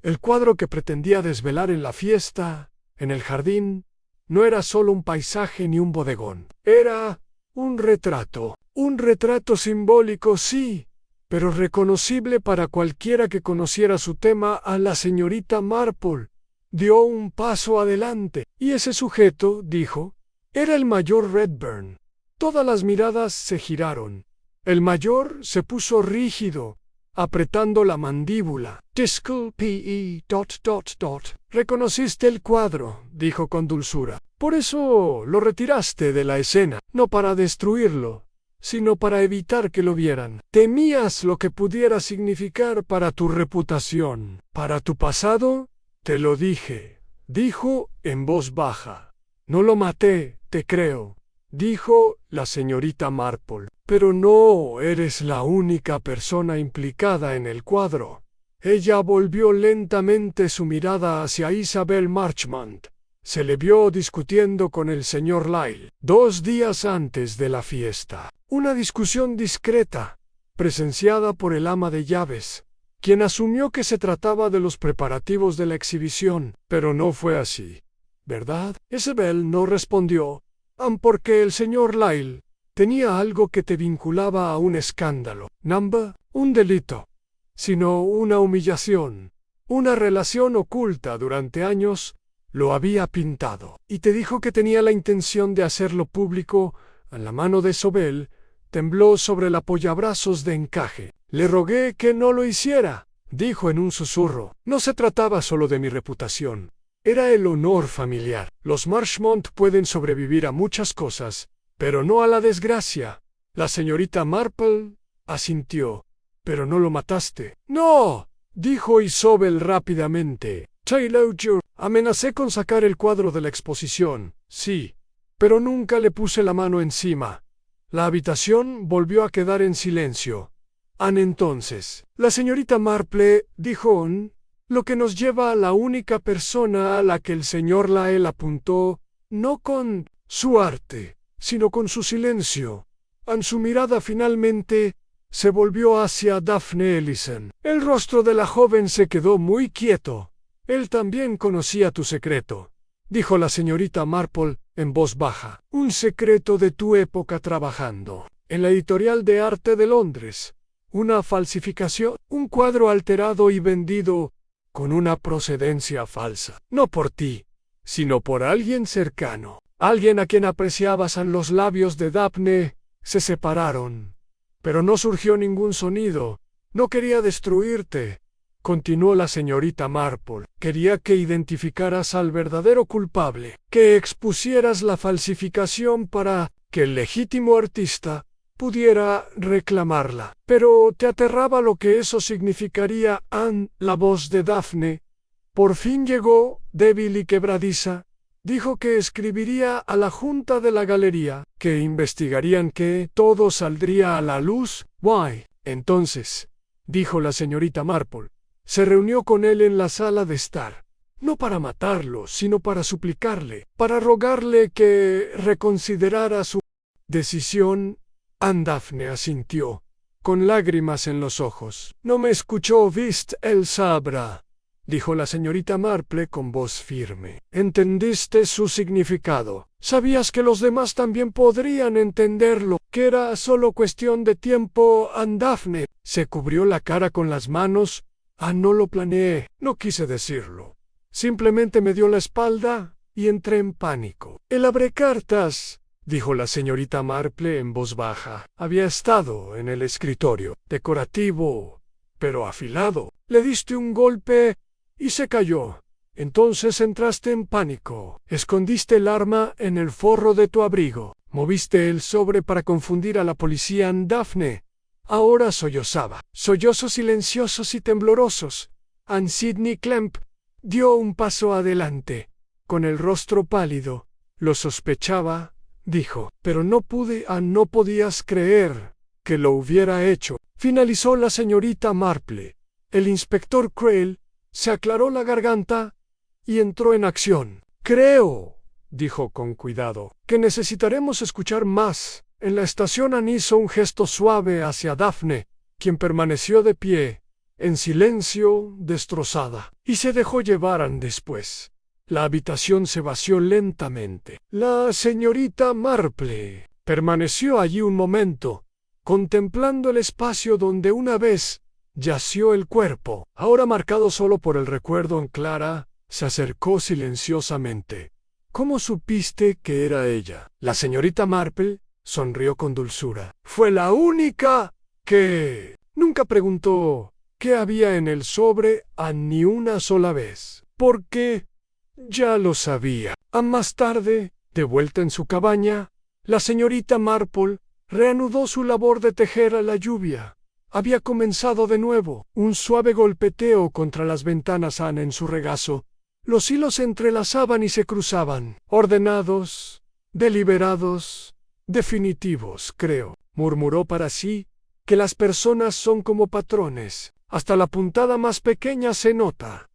el cuadro que pretendía desvelar en la fiesta, en el jardín. No era solo un paisaje ni un bodegón. Era un retrato simbólico, sí, pero reconocible para cualquiera que conociera su tema. A la señorita Marple dio un paso adelante, y ese sujeto, dijo, era el mayor Redburn. Todas las miradas se giraron. El mayor se puso rígido, apretando la mandíbula. Disculpe, ... Reconociste el cuadro, dijo con dulzura. Por eso lo retiraste de la escena, no para destruirlo, sino para evitar que lo vieran. Temías lo que pudiera significar para tu reputación, para tu pasado. Te lo dije, dijo en voz baja. No lo maté, te creo, dijo la señorita Marple. Pero no eres la única persona implicada en el cuadro. Ella volvió lentamente su mirada hacia Isabel Marchmont. Se le vio discutiendo con el señor Lyle 2 días antes de la fiesta. Una discusión discreta, presenciada por el ama de llaves, quien asumió que se trataba de los preparativos de la exhibición, pero no fue así, ¿verdad? Isabel no respondió, porque el señor Lyle tenía algo que te vinculaba a un escándalo, no un delito, sino una humillación. Una relación oculta durante años lo había pintado, y te dijo que tenía la intención de hacerlo público. La mano de Sobel tembló sobre el apoyabrazos de encaje. Le rogué que no lo hiciera, dijo en un susurro. No se trataba solo de mi reputación. Era el honor familiar. Los Marchmont pueden sobrevivir a muchas cosas, pero no a la desgracia. La señorita Marple asintió. Pero no lo mataste. No, dijo Isobel rápidamente. Taylor, amenacé con sacar el cuadro de la exposición, sí, pero nunca le puse la mano encima. La habitación volvió a quedar en silencio. Entonces, la señorita Marple dijo, lo que nos lleva a la única persona a la que el señor Lyle apuntó, no con su arte, sino con su silencio. Su mirada finalmente se volvió hacia Daphne Ellison. El rostro de la joven se quedó muy quieto. Él también conocía tu secreto, dijo la señorita Marple en voz baja. Un secreto de tu época trabajando en la editorial de arte de Londres. Una falsificación, un cuadro alterado y vendido con una procedencia falsa. No por ti, sino por alguien cercano. Alguien a quien apreciabas. Los labios de Daphne se separaron. Pero no surgió ningún sonido. No quería destruirte, continuó la señorita Marple. Quería que identificaras al verdadero culpable, que expusieras la falsificación para que el legítimo artista pudiera reclamarla. Pero te aterraba lo que eso significaría. La voz de Daphne por fin llegó, débil y quebradiza. Dijo que escribiría a la junta de la galería, que investigarían, que todo saldría a la luz. Why? Entonces, dijo la señorita Marple, se reunió con él en la sala de estar. No para matarlo, sino para suplicarle, para rogarle que reconsiderara su decisión. Daphne asintió, con lágrimas en los ojos. No me escuchó, vist, él sabrá, dijo la señorita Marple con voz firme. ¿Entendiste su significado? ¿Sabías que los demás también podrían entenderlo? Que era solo cuestión de tiempo. Daphne se cubrió la cara con las manos. No lo planeé, no quise decirlo. Simplemente me dio la espalda y entré en pánico. El abrecartas, dijo la señorita Marple en voz baja, había estado en el escritorio, decorativo, pero afilado. Le diste un golpe y se cayó. Entonces entraste en pánico. Escondiste el arma en el forro de tu abrigo. Moviste el sobre para confundir a la policía. Daphne ahora sollozaba. Sollozos silenciosos y temblorosos. Sidney Clamp dio un paso adelante, con el rostro pálido. Lo sospechaba, dijo, pero no pude. No podías creer que lo hubiera hecho. Finalizó la señorita Marple. El inspector Creel se aclaró la garganta y entró en acción. Creo, dijo con cuidado, que necesitaremos escuchar más. En la estación Anne hizo un gesto suave hacia Daphne, quien permaneció de pie, en silencio, destrozada, y se dejó llevar después. La habitación se vació lentamente. La señorita Marple permaneció allí un momento, contemplando el espacio donde una vez yació el cuerpo. Ahora marcado solo por el recuerdo en Clara, se acercó silenciosamente. ¿Cómo supiste que era ella? La señorita Marple sonrió con dulzura. Fue la única que nunca preguntó qué había en el sobre a ni una sola vez, porque ya lo sabía. Más tarde, de vuelta en su cabaña, la señorita Marple reanudó su labor de tejer a la lluvia. Había comenzado de nuevo, un suave golpeteo contra las ventanas en su regazo. Los hilos se entrelazaban y se cruzaban, ordenados, deliberados, definitivos, creo. Murmuró para sí que las personas son como patrones. Hasta la puntada más pequeña se nota,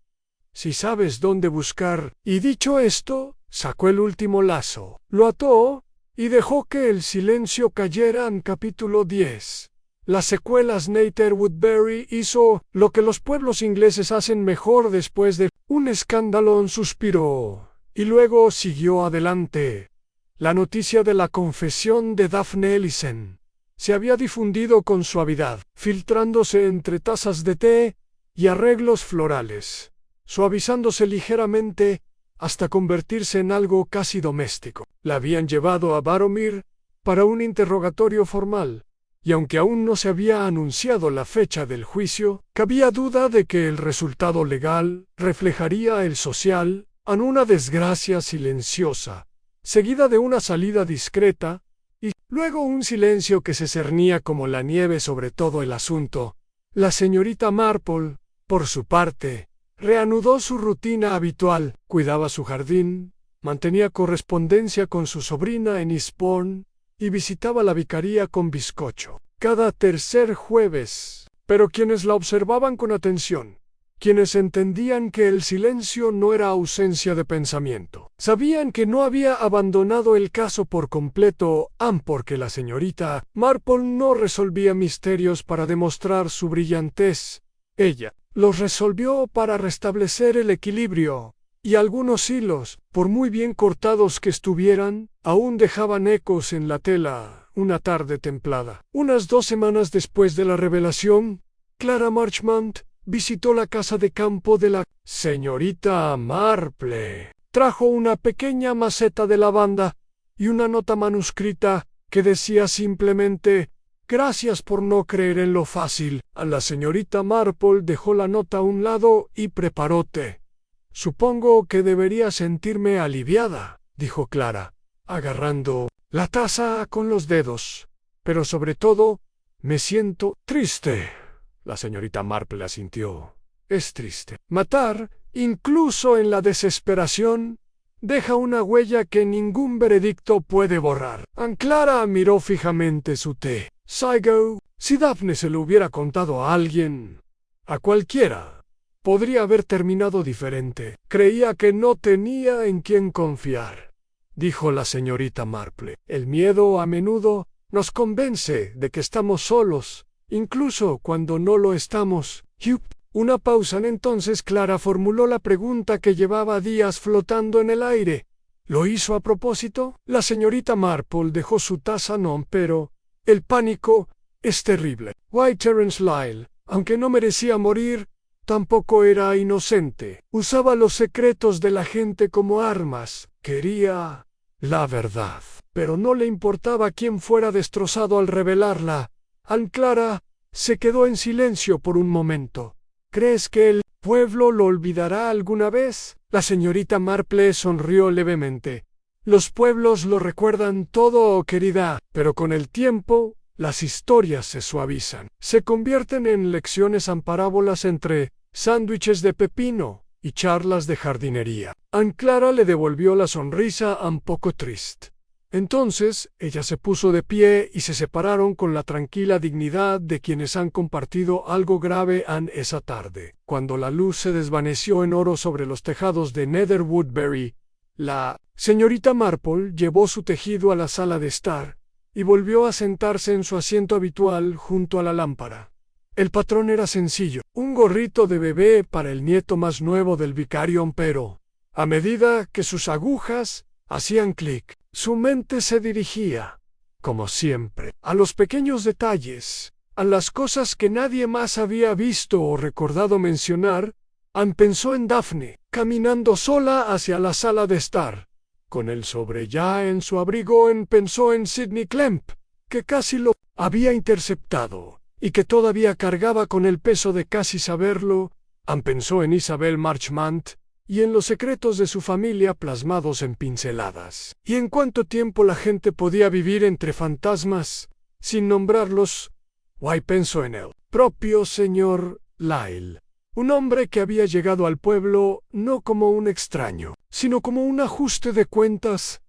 si sabes dónde buscar. Y dicho esto, sacó el último lazo, lo ató y dejó que el silencio cayera. En capítulo 10. Las secuelas. Nate Woodbury hizo lo que los pueblos ingleses hacen mejor después de un escándalo. Suspiró y luego siguió adelante. La noticia de la confesión de Daphne Ellison se había difundido con suavidad, filtrándose entre tazas de té y arreglos florales, suavizándose ligeramente hasta convertirse en algo casi doméstico. La habían llevado a Barrowmere para un interrogatorio formal, y aunque aún no se había anunciado la fecha del juicio, cabía duda de que el resultado legal reflejaría el social en una desgracia silenciosa, seguida de una salida discreta, y luego un silencio que se cernía como la nieve sobre todo el asunto. La señorita Marple, por su parte, reanudó su rutina habitual. Cuidaba su jardín, mantenía correspondencia con su sobrina en Eastbourne y visitaba la vicaría con bizcocho cada tercer jueves. Pero quienes la observaban con atención, quienes entendían que el silencio no era ausencia de pensamiento, sabían que no había abandonado el caso por completo, porque la señorita Marple no resolvía misterios para demostrar su brillantez. Ella los resolvió para restablecer el equilibrio, y algunos hilos, por muy bien cortados que estuvieran, aún dejaban ecos en la tela. Una tarde templada, unas 2 semanas después de la revelación, Clara Marchmont visitó la casa de campo de la señorita Marple. Trajo una pequeña maceta de lavanda y una nota manuscrita que decía simplemente: «Gracias por no creer en lo fácil». A la señorita Marple dejó la nota a un lado y preparó té. «Supongo que debería sentirme aliviada», dijo Clara, agarrando la taza con los dedos. «Pero sobre todo, me siento triste». La señorita Marple asintió. «Es triste. Matar, incluso en la desesperación, deja una huella que ningún veredicto puede borrar». Clara miró fijamente su té. «Saigo, si Daphne se lo hubiera contado a alguien, a cualquiera, podría haber terminado diferente. Creía que no tenía en quién confiar», dijo la señorita Marple. «El miedo a menudo nos convence de que estamos solos, incluso cuando no lo estamos». Una pausa. Entonces Clara formuló la pregunta que llevaba días flotando en el aire. ¿Lo hizo a propósito? La señorita Marple dejó su taza. «No, pero el pánico es terrible. Why, Terence Lyle, aunque no merecía morir, tampoco era inocente. Usaba los secretos de la gente como armas. Quería la verdad, pero no le importaba quién fuera destrozado al revelarla». Clara se quedó en silencio por un momento. «¿Crees que el pueblo lo olvidará alguna vez?» La señorita Marple sonrió levemente. «Los pueblos lo recuerdan todo, querida, pero con el tiempo las historias se suavizan. Se convierten en lecciones en parábolas entre sándwiches de pepino y charlas de jardinería». Clara le devolvió la sonrisa un poco triste. Entonces ella se puso de pie y se separaron con la tranquila dignidad de quienes han compartido algo grave esa tarde. Cuando la luz se desvaneció en oro sobre los tejados de Nether Woodbury, la señorita Marple llevó su tejido a la sala de estar y volvió a sentarse en su asiento habitual junto a la lámpara. El patrón era sencillo, un gorrito de bebé para el nieto más nuevo del vicario, pero a medida que sus agujas hacían clic, su mente se dirigía, como siempre, a los pequeños detalles, a las cosas que nadie más había visto o recordado mencionar. Anne pensó en Daphne, caminando sola hacia la sala de estar, con el sobre ya en su abrigo. Pensó en Sidney Clemp, que casi lo había interceptado, y que todavía cargaba con el peso de casi saberlo. Anne pensó en Isabel Marchmont, y en los secretos de su familia plasmados en pinceladas. ¿Y en cuánto tiempo la gente podía vivir entre fantasmas, sin nombrarlos? Why pensó en el propio señor Lyle, un hombre que había llegado al pueblo no como un extraño, sino como un ajuste de cuentas.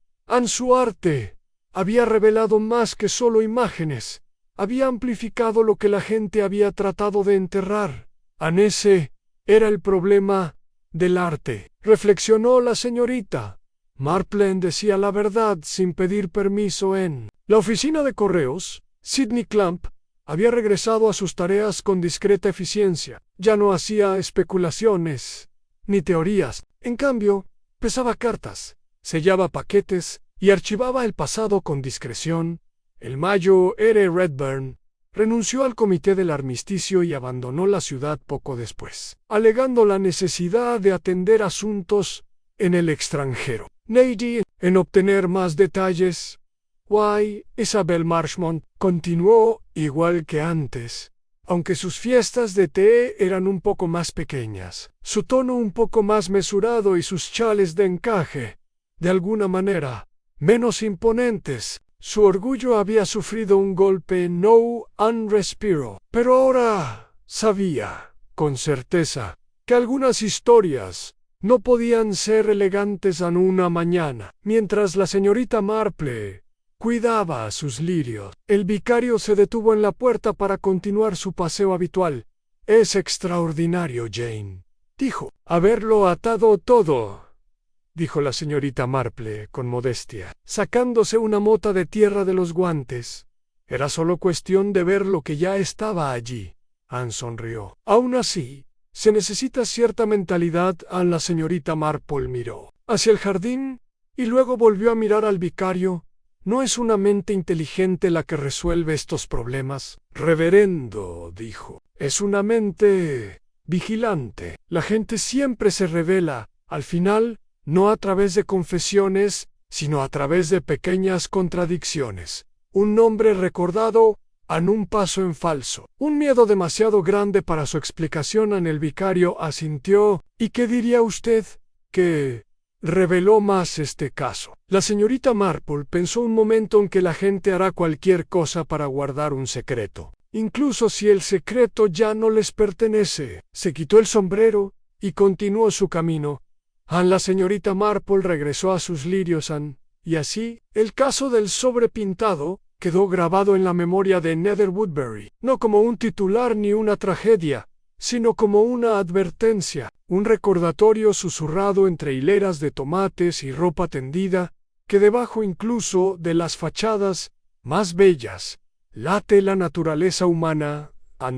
Su arte había revelado más que solo imágenes, había amplificado lo que la gente había tratado de enterrar. Ese era el problema del arte, reflexionó la señorita. Marple decía la verdad sin pedir permiso. En la oficina de correos, Sidney Clamp había regresado a sus tareas con discreta eficiencia. Ya no hacía especulaciones ni teorías. En cambio, pesaba cartas, sellaba paquetes y archivaba el pasado con discreción. El Mayo R. Redburn renunció al comité del armisticio y abandonó la ciudad poco después, alegando la necesidad de atender asuntos en el extranjero. Needy, en obtener más detalles. Isabel Marchmont continuó igual que antes, aunque sus fiestas de té eran un poco más pequeñas, su tono un poco más mesurado y sus chales de encaje, de alguna manera, menos imponentes. Su orgullo había sufrido un golpe. Anne respiró. Pero ahora sabía, con certeza, que algunas historias no podían ser elegantes en una mañana. Mientras la señorita Marple cuidaba a sus lirios, el vicario se detuvo en la puerta para continuar su paseo habitual. Es extraordinario, Jane, dijo. Haberlo atado todo, dijo la señorita Marple con modestia, sacándose una mota de tierra de los guantes. Era solo cuestión de ver lo que ya estaba allí. Anne sonrió. Aún así, se necesita cierta mentalidad. La señorita Marple miró hacia el jardín y luego volvió a mirar al vicario. ¿No es una mente inteligente la que resuelve estos problemas? Reverendo, dijo, es una mente vigilante. La gente siempre se revela, al final, no a través de confesiones, sino a través de pequeñas contradicciones. Un nombre recordado, un paso en falso. Un miedo demasiado grande para su explicación. El vicario asintió. ¿Y qué diría usted que reveló más este caso? La señorita Marple pensó un momento en que la gente hará cualquier cosa para guardar un secreto, incluso si el secreto ya no les pertenece. Se quitó el sombrero y continuó su camino. La señorita Marple regresó a sus lirios. Y así, el caso del sobrepintado quedó grabado en la memoria de Nether Woodbury, no como un titular ni una tragedia, sino como una advertencia, un recordatorio susurrado entre hileras de tomates y ropa tendida, que debajo incluso de las fachadas más bellas, late la naturaleza humana,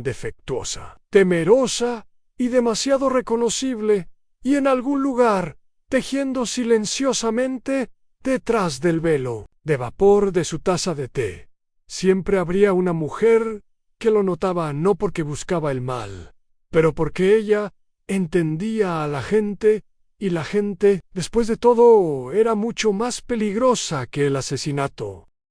defectuosa, temerosa y demasiado reconocible, y en algún lugar, tejiendo silenciosamente, detrás del velo de vapor de su taza de té, siempre habría una mujer que lo notaba, no porque buscaba el mal, pero porque ella entendía a la gente, y la gente, después de todo, era mucho más peligrosa que el asesinato.